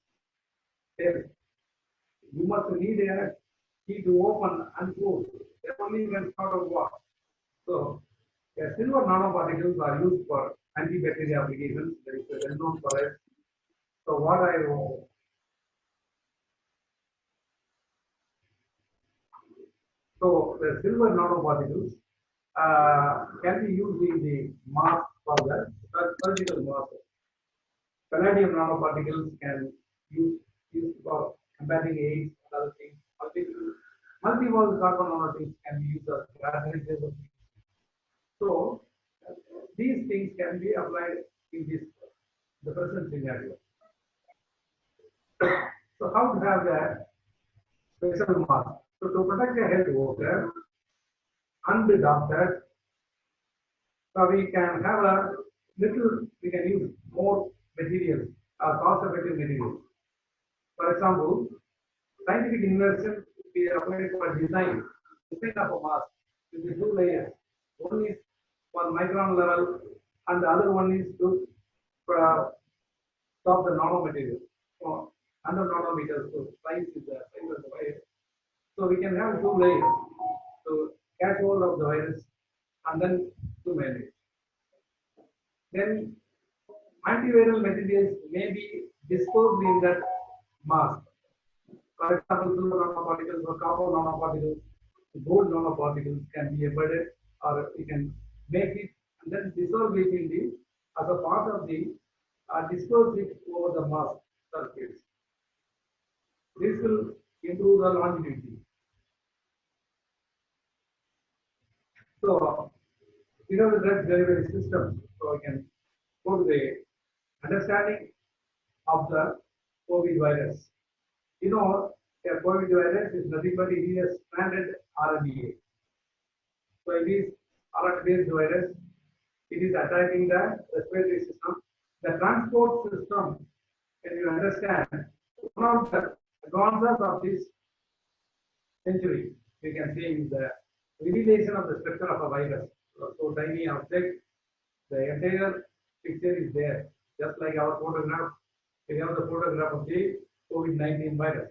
S3: said, you must need a key to open and close. Then only you can start a war. So, silver nanoparticles are used for antibacterial applications. That is well known for us. So, what I so the silver nanoparticles can be used in the mask for the surgical mask. Palladium nanoparticles can use for combating AIDS and other things. Multiple carbon nanotubes can be used as radioactive. So these things can be applied in the present scenario. So how to have that special mask? So to protect a health worker and the doctor, so we can have a little, we can use more materials, cost-effective materials. For example, scientific innovation we applied for design of a mask with the two layers. One is for micron level, and the other one is to stop the nanomaterial. So 100 nanometers, so size is the size of the virus. So we can have two layers to catch hold of the virus and then to manage. Then antiviral materials may be disposed in that mask. For example, silver nanoparticles or copper nanoparticles, gold nanoparticles can be embedded, or we can make it and then dissolve it in the as a part of the disperse it over the mask surface. This will improve the longevity. So we have the drug delivery system, so we can go to the understanding of the COVID virus. You know, a COVID virus is nothing but it is a stranded RNA. So it is RNA-based virus. It is attacking the respiratory system. The transport system, can you understand, one of the advances of this century, we can say, is the revelation of the structure of a virus. So tiny object, the entire picture is there. Just like our photograph, we have the photograph of the COVID-19 virus.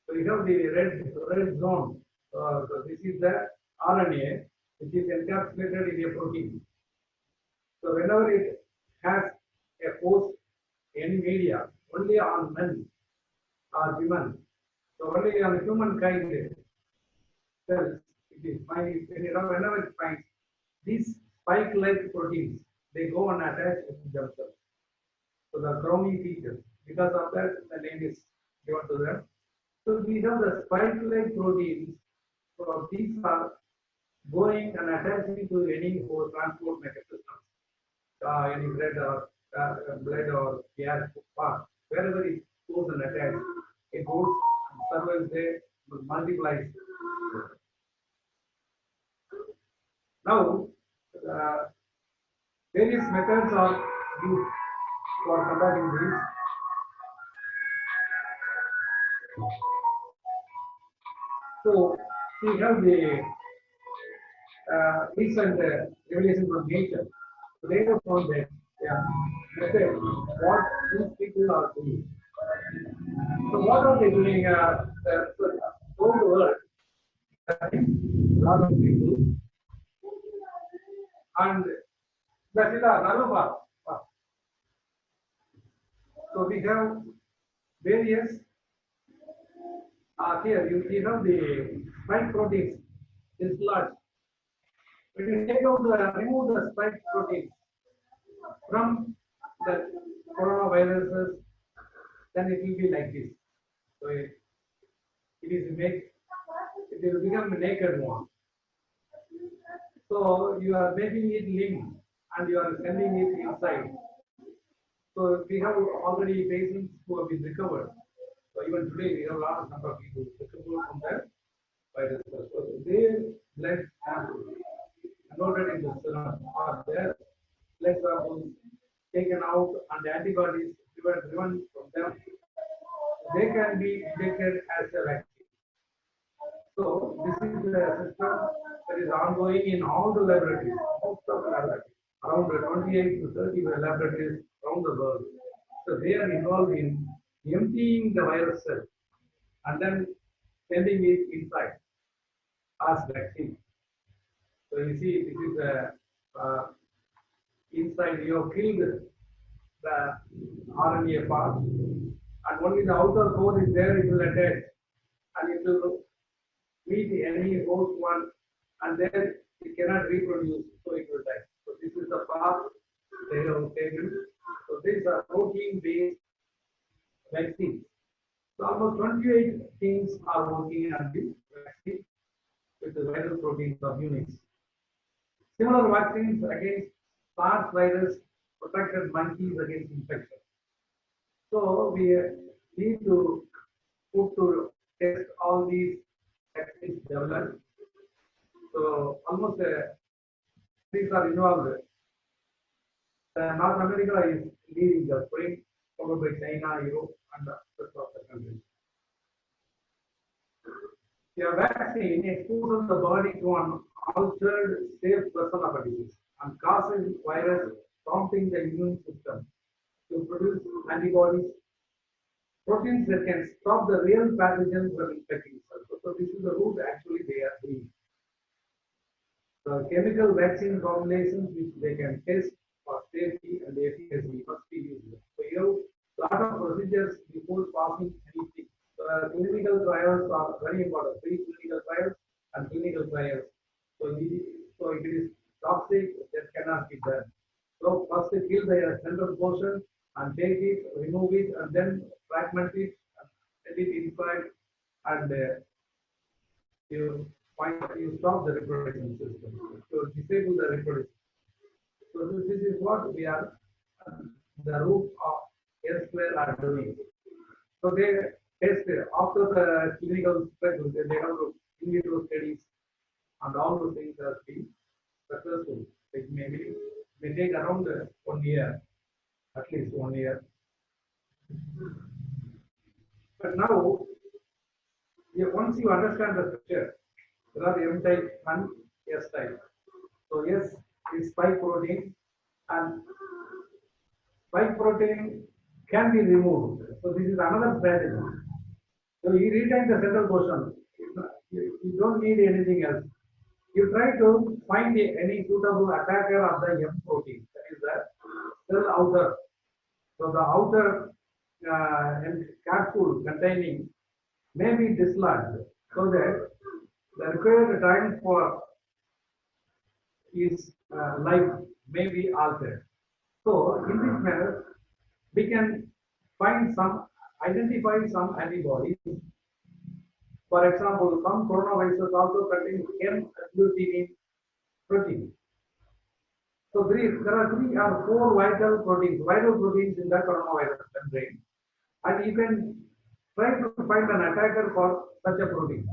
S3: So we have the red zone. So this is the RNA, which is encapsulated in a protein. So whenever it has a post any media, only on men or human, so only on humankind cells, it is fine. Whenever it finds these spike-like proteins, they go and attach themselves. So the crowning features, because of that, the name is given to them. So we have the spike-like proteins. So these are going and attaching to any transport mechanism, any blood or gas part, wherever it goes and attacks. It goes and survives there, but multiplies. Now, various methods are used for combating this. So, we have the recent revelation from nature. So they have found that method what these people are doing. So what are they doing? All the world, a lot of people, and that is another part. So we have various. Here you have the spike proteins. This large. When you take out remove the spike proteins from the coronaviruses, then it will be like this. So it will become a naked one. So you are making it limb and you are sending it inside. So we have already patients who have been recovered. So even today we have a lot of number of people recovered from that virus. So their blood samples loaded in the serum are their blood samples taken out and the antibodies driven from them. They can be injected as a vaccine. So this is the system that is ongoing in all the laboratories, most of the laboratories, around 28 to 30 laboratories around the world. So they are involved in emptying the virus cell and then sending it inside as vaccine. So you see, this is a inside you have killed the RNA part, and only the outer core is there. It will attach, and it will meet any host one, and then it cannot reproduce, so it will die. So this is the path they have taken. So these are protein-based vaccines. So almost 28 teams are working on this vaccine with the viral protein subunits. Similar vaccines against SARS virus protected monkeys against infection. So we need to put to test all these vaccines developed. So almost these are involved. North America is leading the frame, followed by China, Europe, and the rest of the countries. The vaccine exposes the body to an altered safe person of a disease and causes virus, prompting the immune system to produce antibodies, proteins that can stop the real pathogen from infecting cells. So this is the route actually they are doing. The chemical vaccine combinations which they can test for safety and efficacy must be used. So you have a lot of procedures before passing anything. So clinical trials are very important. Pre-clinical trials and clinical trials. So if it is toxic, that cannot be done. So first they kill the central portion and take it, remove it, and then fragment it, and set it inside, and you stop the reproduction system. So disable the reproduction. So this is what we are the root of elsewhere are doing. So they test after the clinical studies, they have in vitro studies, and all those things have been successful. It may take around 1 year, at least 1 year. But now, once you understand the structure, there are M type and S type. So S is spike protein, and spike protein can be removed. So this is another strategy. So you retain the central portion. You don't need anything else. You try to find any suitable attacker of the M protein, that is the cell outer. So the outer capsule containing may be dislodged, so that the required time for its life may be altered. So in this manner, we can identify some antibodies. For example, some coronaviruses also contain M-agglutinin protein. So there are 3 or 4 viral proteins in the coronavirus membrane. and you can try to find an attacker for such a protein.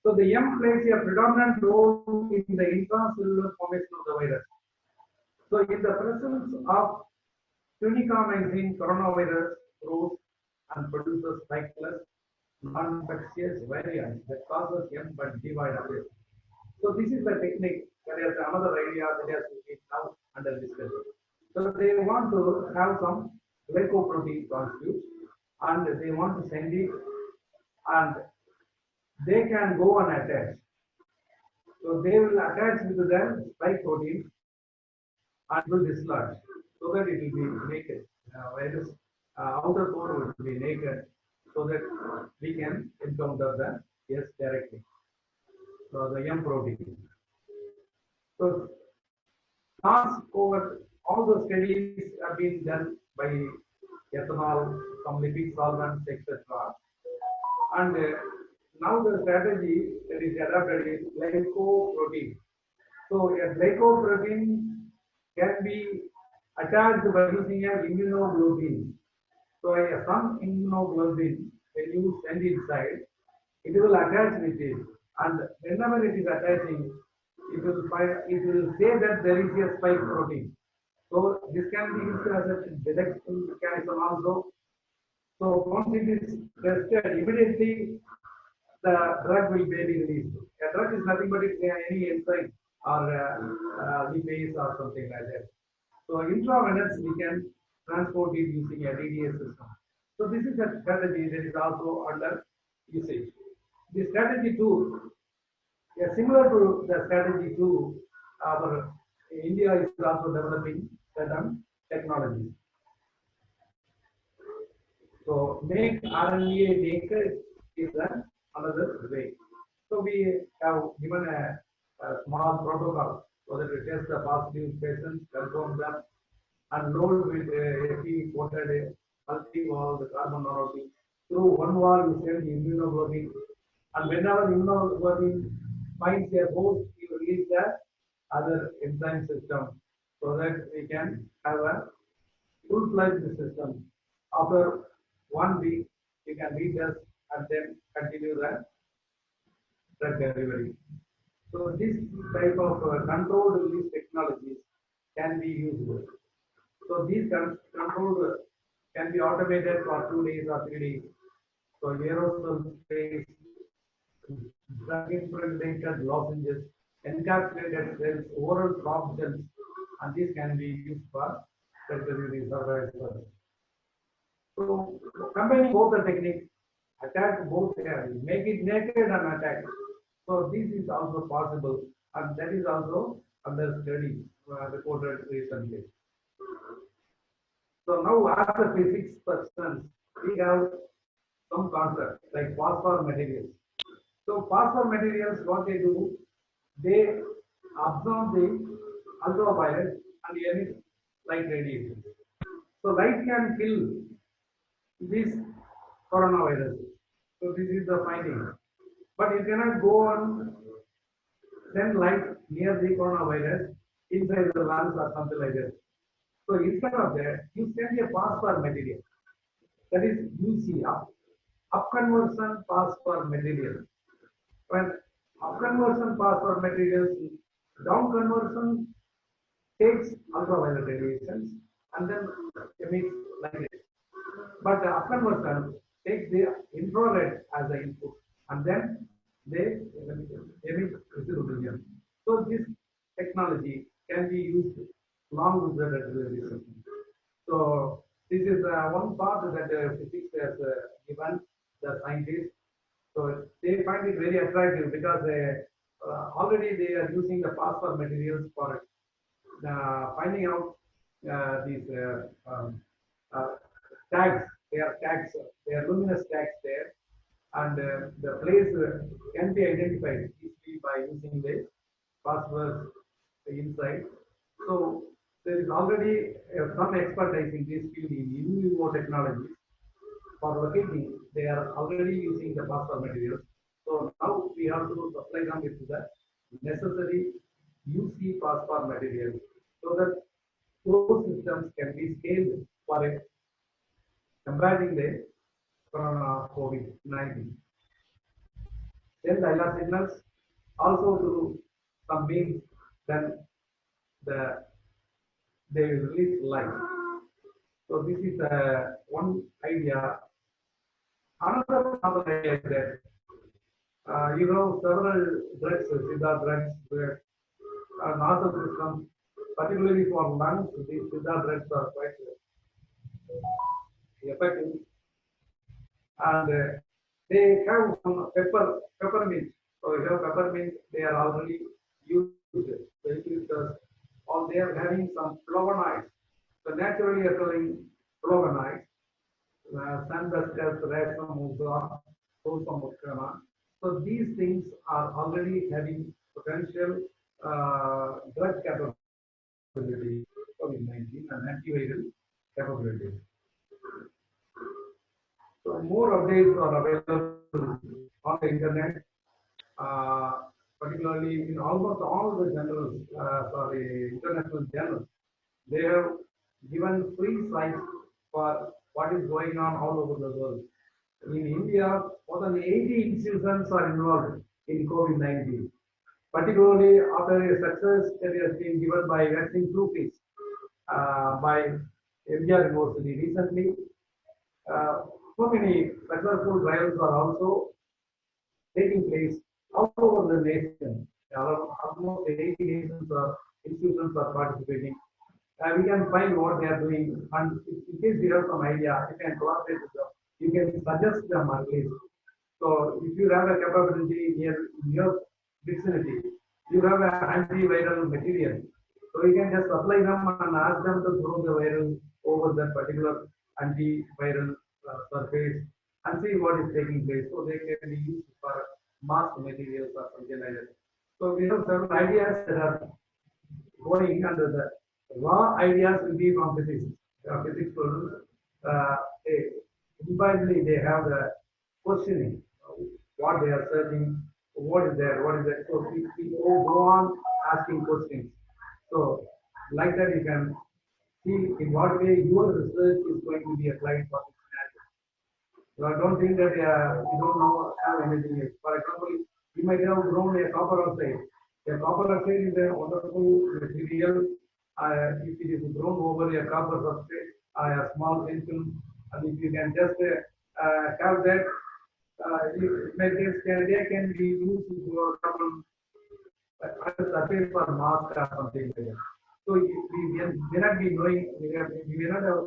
S3: So the M plays a predominant role in the intracellular formation of the virus. So in the presence of flunicomycin, coronavirus grows and produces spike-plus non-infectious variant that causes M but divide away. So this is the technique. There is another idea that has been now under discussion. So they want to have some glycoprotein constitutes and they want to send it and they can go and attach. So they will attach with the spike protein and will dislodge so that it will be naked. Virus outer core will be naked so that we can encounter the S directly. So the M protein. So task over all the studies have been done by ethanol, some lipid solvents, etc. And now the strategy that is adopted is glycoprotein. So a glycoprotein can be attached by using an immunoglobulin. So some immunoglobulin, when you send inside, it will attach with it. And whenever it is attaching, it will say that there is a spike protein. So this can be used as a detection mechanism also. So once it is tested, immediately the drug will be released. A drug is nothing but any enzyme or lipase or something like that. So intravenous we can transport it using a DDS system. So this is a strategy that is also under usage. The strategy 2, similar to the strategy 2, our India is also developing certain technologies. So make RNA naked is another way. So we have given a small protocol so that we test the positive patients, confirm them, and load with Fe coated multi-wall the carbon nanotube. Through one wall you send immunoglobulin, and whenever immunoglobulin finds a host, you release the other enzyme system so that we can have a full-fledged system. After 1 week, you can retest and then continue the drug delivery. So this type of controlled release technologies can be used. So these controlled can be automated for 2 days or 3 days. So aerosol sprays, drug impregnated lozenges, encapsulated cells, oral drop cells, and these can be used for drug delivery surveillance. So combining both the techniques, attack both areas, make it naked and attack. So this is also possible, and that is also under study reported recently. So now after physics persons, we have some concepts like phosphor materials. So phosphor materials, what they do, they absorb the ultraviolet and emit light radiation. So light can kill this coronavirus. So this is the finding. But you cannot go on send light near the coronavirus inside the lungs or something like that. So instead of that, you send a phosphor material. That is UC, upconversion phosphor material. When upconversion phosphor materials, down conversion takes ultraviolet radiations and then emits light. But the upconversion takes the infrared as the input and then they emit visible. So this technology can be used along with the regulatory system. So this is one part that physics has given the scientists. So they find it very attractive because already they are using the phosphor materials for finding out these tags. They are tags. They are luminous tags there, and the place can be identified easily by using the phosphorus inside. So there is already some expertise in this field in vivo technologies. For locating, they are already using the phosphor materials. So now we have to supply them with the necessary UC phosphor materials so that those systems can be scaled for a combating the corona COVID-19. Then the ILA signals also to some means, then they will release light. So this is one idea. Another idea is that several drugs, Siddha drugs, nasal systems, particularly for lungs, these Siddha drugs are quite effective, and they have some peppermint. So you have peppermint, they are already used. Or they are having some flavonoids. So naturally occurring flavonoids, Sanduscus, Racemosa, Rosamucana. So these things are already having potential drug capability, COVID-19 and antiviral capability. So more updates are available on the internet, particularly in almost all the journals, international journals. They have given free sites for what is going on all over the world. In India, more than 80 institutions are involved in COVID-19. Particularly after a success that has been given by vaccine 2 piece by MGR University recently. So many successful trials are also taking place all over the nation. Almost 80 nations or institutions are participating. We can find what they are doing, and in case you have some idea, you can collaborate with them. You can suggest them at least. So if you have a capability in your vicinity, you have an antiviral material. So you can just apply them and ask them to throw the virus over that particular antiviral surface and see what is taking place. So they can be used for mask materials or something like that. So we have several ideas that are going under the raw ideas will be from physics. Physics students, invariably they have the questioning, what they are searching, what is there, what is that. So we go on asking questions. So like that you can see in what way your research is going to be applied for this scenario. So I don't think that you don't know have anything else. For example, you might have grown a copper oxide. A copper oxide is a wonderful material. If it is grown over a copper substrate, a small thin film, and if you can just have that, they can be used for surface for mask or something like that. So we may not be knowing, we may not have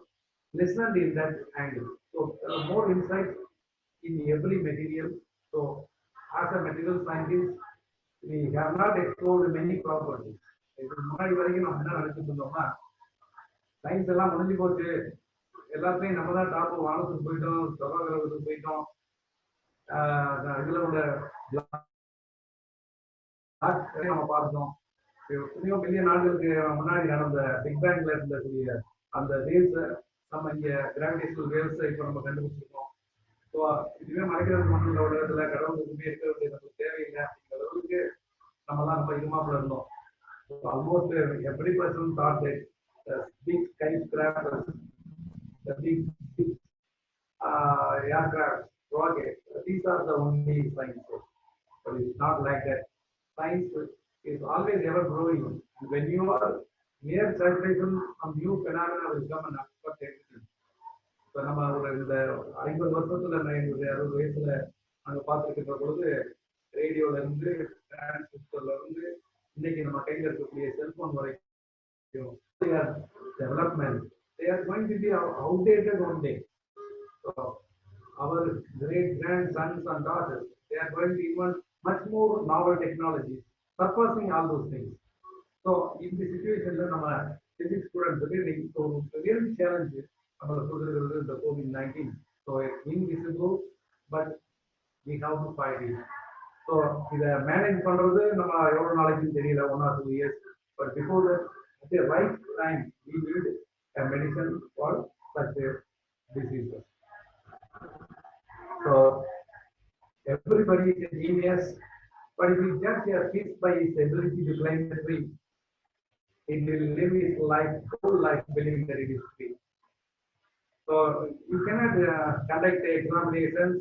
S3: listened in that angle. So more insight in every material. So as a material scientist, we have not explored many properties. முன்னாடி வரைக்கும் நம்ம என்ன நினைச்சிட்டு இருந்தோம்னா science எல்லாம் முடிஞ்சு போச்சு, எல்லாத்தையும் நம்ம தான் டாப் வானத்துக்கு போயிட்டோம், செவ்வாய்கிரகத்துக்கு போயிட்டோம், இதுல உள்ள நம்ம பார்த்தோம். எத்தனையோ மில்லியன் ஆண்டுகளுக்கு முன்னாடி நடந்த பிக் பேங்க்ல இருந்தக்கூடிய அந்த வேவ்ஸ் நம்ம இங்க கிராவிடேஷனல் வேவ்ஸ் இப்ப நம்ம கண்டுபிடிச்சிருக்கோம். ஸோ இதுவே மறைக்கிறது மண்ணில் உலகத்துல கடவுளுக்குமே இருக்க வேண்டிய நமக்கு தேவையில்லை அப்படிங்கிற அளவுக்கு நம்ம தான் ரொம்ப இருமாப்புல இருந்தோம். Almost every person thought that the big skyscrapers, the big aircraft, rockets, these are the only sciences. But it's not like that. Science is always ever growing. And when you are near saturation, some new phenomena will come and affect everything. So நம்ம ஒரு இந்த 50 வருஷத்துல எங்களுடைய 60 வயசுல நாங்க பார்த்துருக்கிற பொழுது ரேடியோல இருந்து டிரான்சிஸ்டர்ல இருந்து இன்னைக்கு நம்ம கையில் இருக்கக்கூடிய செல்போன் வரைக்கும் development, they are going to be outdated one day. So our great grandsons and daughters, they are going to invent much more novel technologies, surpassing all those things. So in this situation, நம்ம physics students the real challenge நம்ம சொல்றது இந்த COVID-19. So it's invisible, but we have to fight it. So இதை manage பண்றது நம்ம எவ்வளவு நாளைக்கு தெரியல, 1 or 2 years. But before that, at the right time, we need a medicine for such a diseases. So everybody is a genius, but if you judge a fish by its ability to climb the tree, it will live its life, whole life believing that it is free. So you cannot conduct the examinations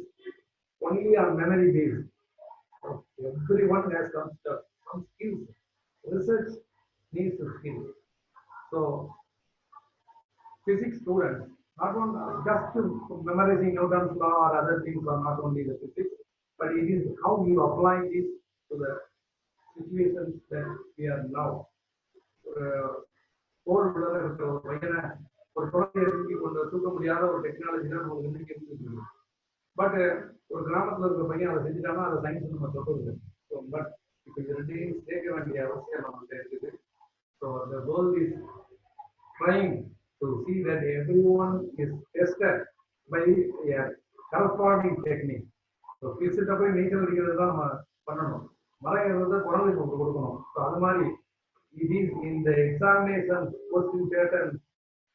S3: only on memory based. So everyone has some skills. Research needs skills. So physics students, not only just to memorizing Newton's law or other things are not only the physics, but it is how you apply this to the situations that we are now. Old brother, ஒரு குழந்தைய தூக்கி கொண்டு தூக்க முடியாத ஒரு technology தான் நமக்கு இன்னைக்கு இருக்கு. பட் ஒரு கிராமத்துல இருக்க பையன் அதை செஞ்சுட்டாங்கன்னா அதை சயின்ஸ் நம்ம சொல்றது. ஸோ பட் இப்போ இது ரெண்டையும் சேர்க்க வேண்டிய அவசியம் நம்மகிட்ட இருக்குது. So the world is trying to see that everyone is tested by a corresponding technique. So கிட்ஸ்கிட்ட போய் நீச்சல் அடிக்கிறது தான் நம்ம பண்ணணும். மரம் ஏறுறத குழந்தைக்கு கொடுக்கணும். ஸோ அது மாதிரி it is in the examination question pattern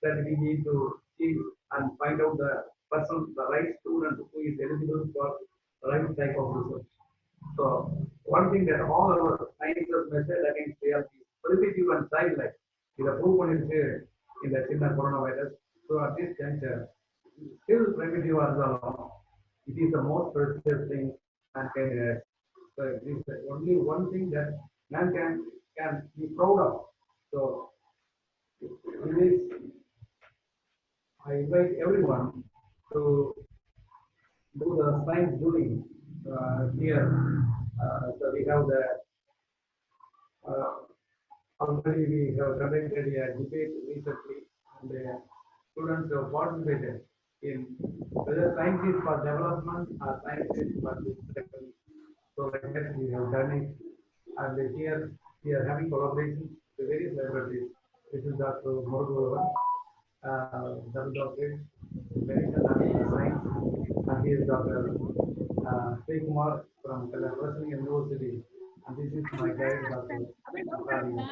S3: that we need to see and find out the person, the right student who is eligible for the right type of research. So one thing that all our scientists measured against reality is primitive and childlike. Is a proof on in the China coronavirus. So at this juncture, still primitive as well. It is the most precious thing and can. So it is only one thing that man can be proud of. So in this, I invite everyone to do the science doing here. So we have the already we have conducted a debate recently, and the students have participated in whether science is for development or science is for destruction. So like that we have done it, and here we are having collaboration with various laboratories. This is Dr. Morgan, double doctorate in medicine and science, and he is Dr. Sri Kumar from Western University, and this is my guide, Dr. Mahalingam.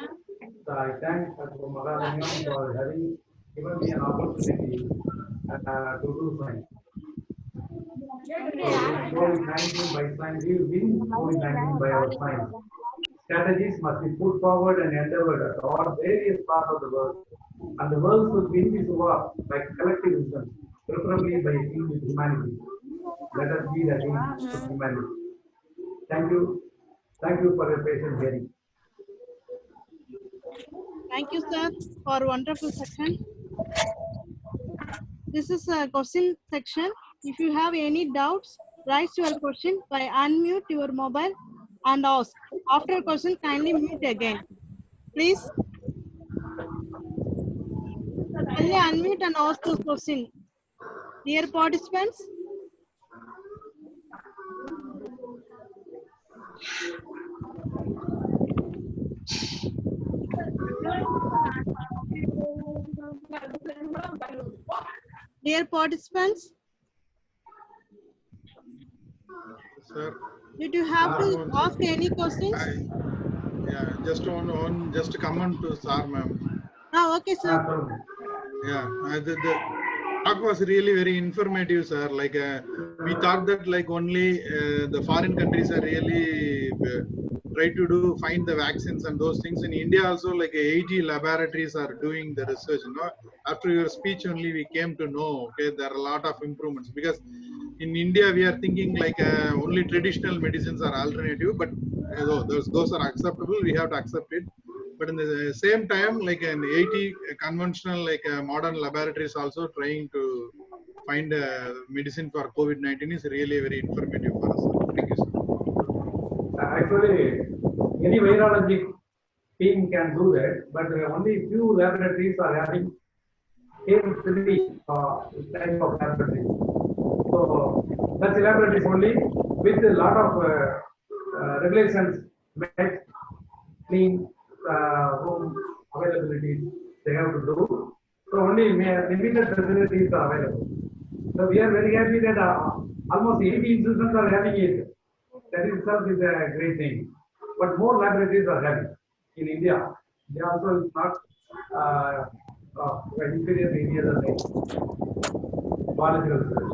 S3: So I thank Dr. Mahalingam for having given me an opportunity to do science. COVID-19 by science, we will win COVID-19 by our science. Strategies must be put forward and endeavored at all various parts of the world, and the world should win this war by collective wisdom, preferably by a team with humanity. Let us be the team of humanity. Thank you. Thank you for your patient hearing.
S1: Thank you, sir, for wonderful section. This is a question section. If you have any doubts, raise your question by unmute your mobile and ask. After question, kindly mute again. Please. Kindly unmute and ask the question. Dear participants. Dear participants.
S2: Sir.
S1: Did you have to ask any questions?
S2: Yeah, just just to comment to Sir, ma'am.
S1: Okay, sir.
S2: Yeah, the talk was really very informative, sir. Like we thought that like only the foreign countries are really try to find the vaccines and those things. In India also, like 80 laboratories are doing the research. You know, after your speech only we came to know. Okay, there are a lot of improvements because in India we are thinking like only traditional medicines are alternative, but those are acceptable. We have to accept it. But in the same time, like an 80 conventional, like modern laboratories also trying to find medicine for COVID-19 is really very informative for us. Thank you, sir.
S3: Actually, any virology team can do that, but only few laboratories are having K3 type of laboratories. So such laboratories only with a lot of regulations, met, clean, home availability they have to do. So only limited facilities are available. So we are very happy that almost 80 institutions are having it. That itself is a great thing. But more laboratories are having in India. They also is not inferior to any other thing. Biological research.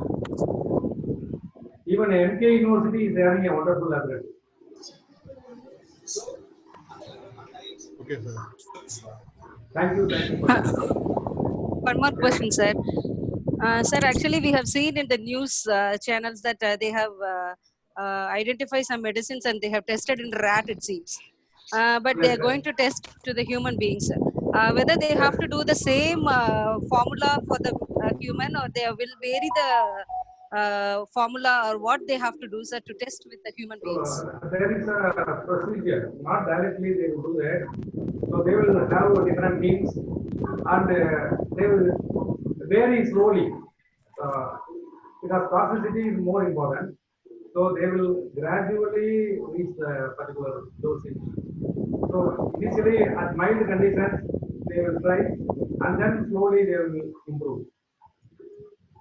S3: Even MK University is having a wonderful laboratory.
S2: Okay, sir.
S3: Thank you.
S6: One more question, sir. Sir, actually, we have seen in the news channels that they have identified some medicines and they have tested in rat, it seems. But they
S3: Yes,
S6: are going to test to the human beings. Whether they have to do the same formula for the human, or they will vary the formula, or what they have to do, sir, to test with the human
S3: So
S6: beings.
S3: there is a procedure, not directly they will do that. So they will have different teams and they will vary slowly because toxicity is more important. So they will gradually reach the particular dosage. So initially at mild conditions they will try and then slowly they will improve.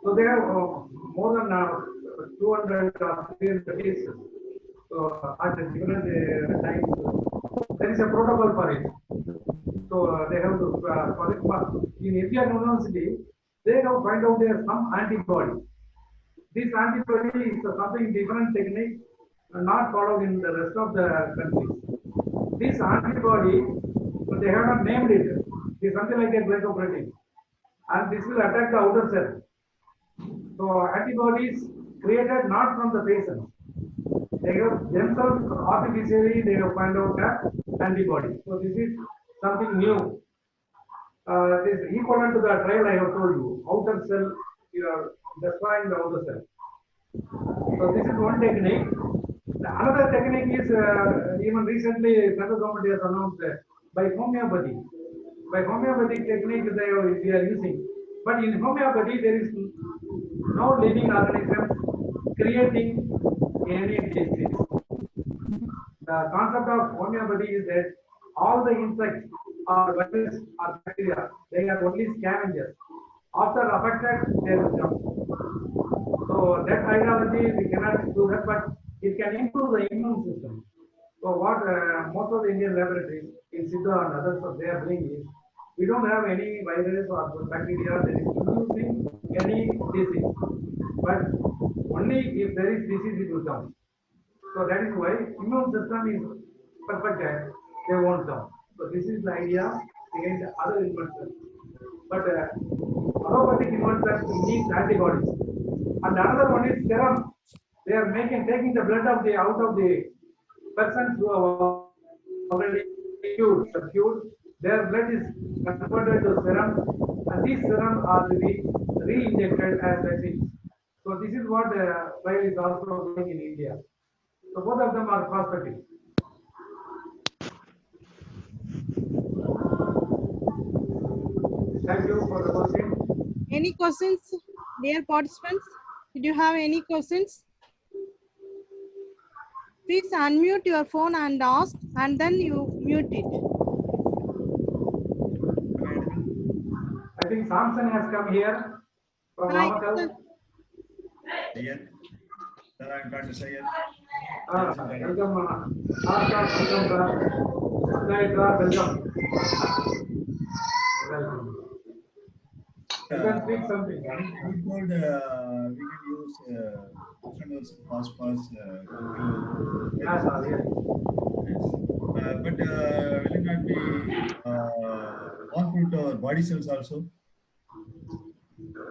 S3: So they have more than 200 or 300 cases. So at different times, there is a protocol for it. So they have to, in Indian University, they have find out there some antibody. This antibody is something different technique, not followed in the rest of the countries. This antibody, they have not named it. It is something like a glycoprotein, and this will attack the outer cell. So antibodies created not from the patient. They have themselves artificially they have found out that antibody. So this is something new. This is equivalent to the trial I have told you. Outer cell, you are destroying the outer cell. So this is one technique. The another technique is even recently central government has announced by homeopathy. By homeopathic technique they are using. But in homeopathy there is no living organism creating any disease. The concept of homeopathy is that all the insects or virus or bacteria, they are only scavengers. After affected, they will come. So that ideology we cannot do that, but it can improve the immune system. So what most of the Indian laboratories in Siddha and others they are doing is, we don't have any virus or bacteria that is producing any disease, but only if there is disease it will come. So that is why immune system is perfect, they won't come. So this is the idea behind the other inversions. But allopathic inversions needs antibodies. And another one is serum. They are taking the blood of the out of the persons who are already cured. Their blood is converted to serum, and these serum are to be re-injected as vaccines. So this is what the trial is also doing in India. So both of them are prospective. Thank you for the question.
S1: Any questions, dear participants? Did you have any questions? Please unmute your phone and ask, and then you mute it.
S3: I think Samson has come here from
S1: Hi,
S3: Namakkal.
S1: sir.
S7: Sayed. Sir, I'm Dr. Sayed.
S3: Welcome, welcome, sir. Welcome. Welcome. You can speak something.
S7: We told we can use phosphorus to
S3: Yes, sir, yes.
S7: but will it not be harmful to our body cells also?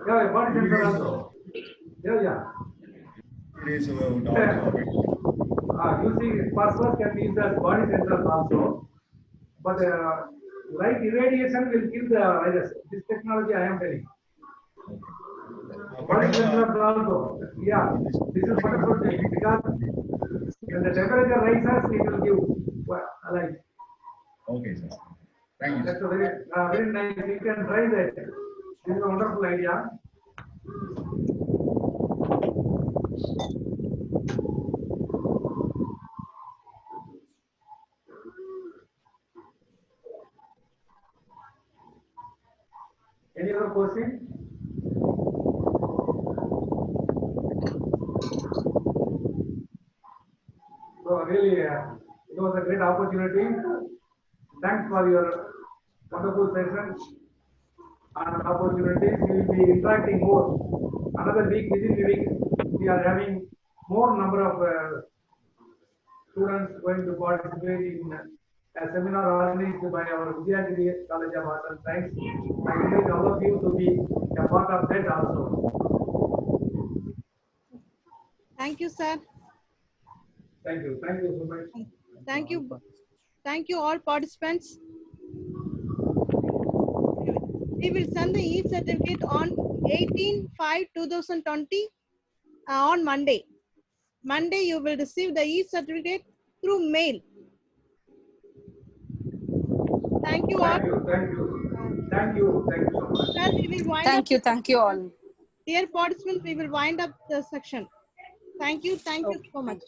S3: Yeah, body sensor also. Yeah.
S7: It is
S3: Using phosphorus can be used as body sensors also. But light irradiation will kill the virus. This technology I am telling. Body sensors also. Yeah, this is wonderful thing because when the temperature rises, it will give light.
S7: Okay, sir. Thank you.
S3: That's a very nice. You can try that. This is a wonderful idea. Any other question? So really, it was a great opportunity. Thanks for your wonderful session and opportunities. We will be interacting more. Another week, within the week, we are having more number of students going to participate in a seminar organized by our Vidyagiri College of Art and Science. I invite all of you to be a part of that also.
S1: Thank you, sir.
S3: Thank you. Thank you so much.
S1: Thank you. Thank you all participants. We will send the e-certificate on 18/5/2020 on Monday. Monday, you will receive the e-certificate through mail. Thank you all.
S3: Thank you. Thank you. Thank you. Thank you so much.
S1: Sir, we will wind up.
S6: Thank you all.
S1: Dear participants, we will wind up the section. Thank you so much.
S3: Thank you.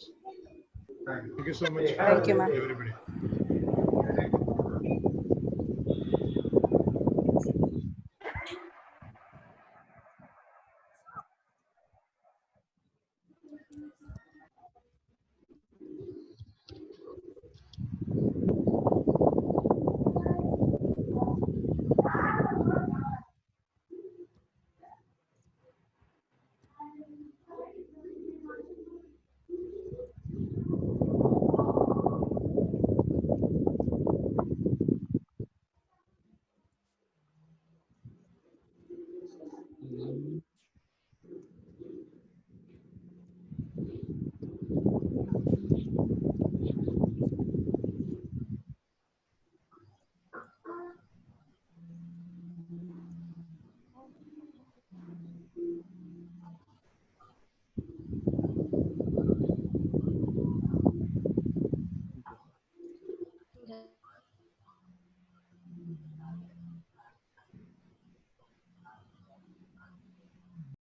S2: Thank you so much,
S6: Thank you, ma'am.
S2: everybody.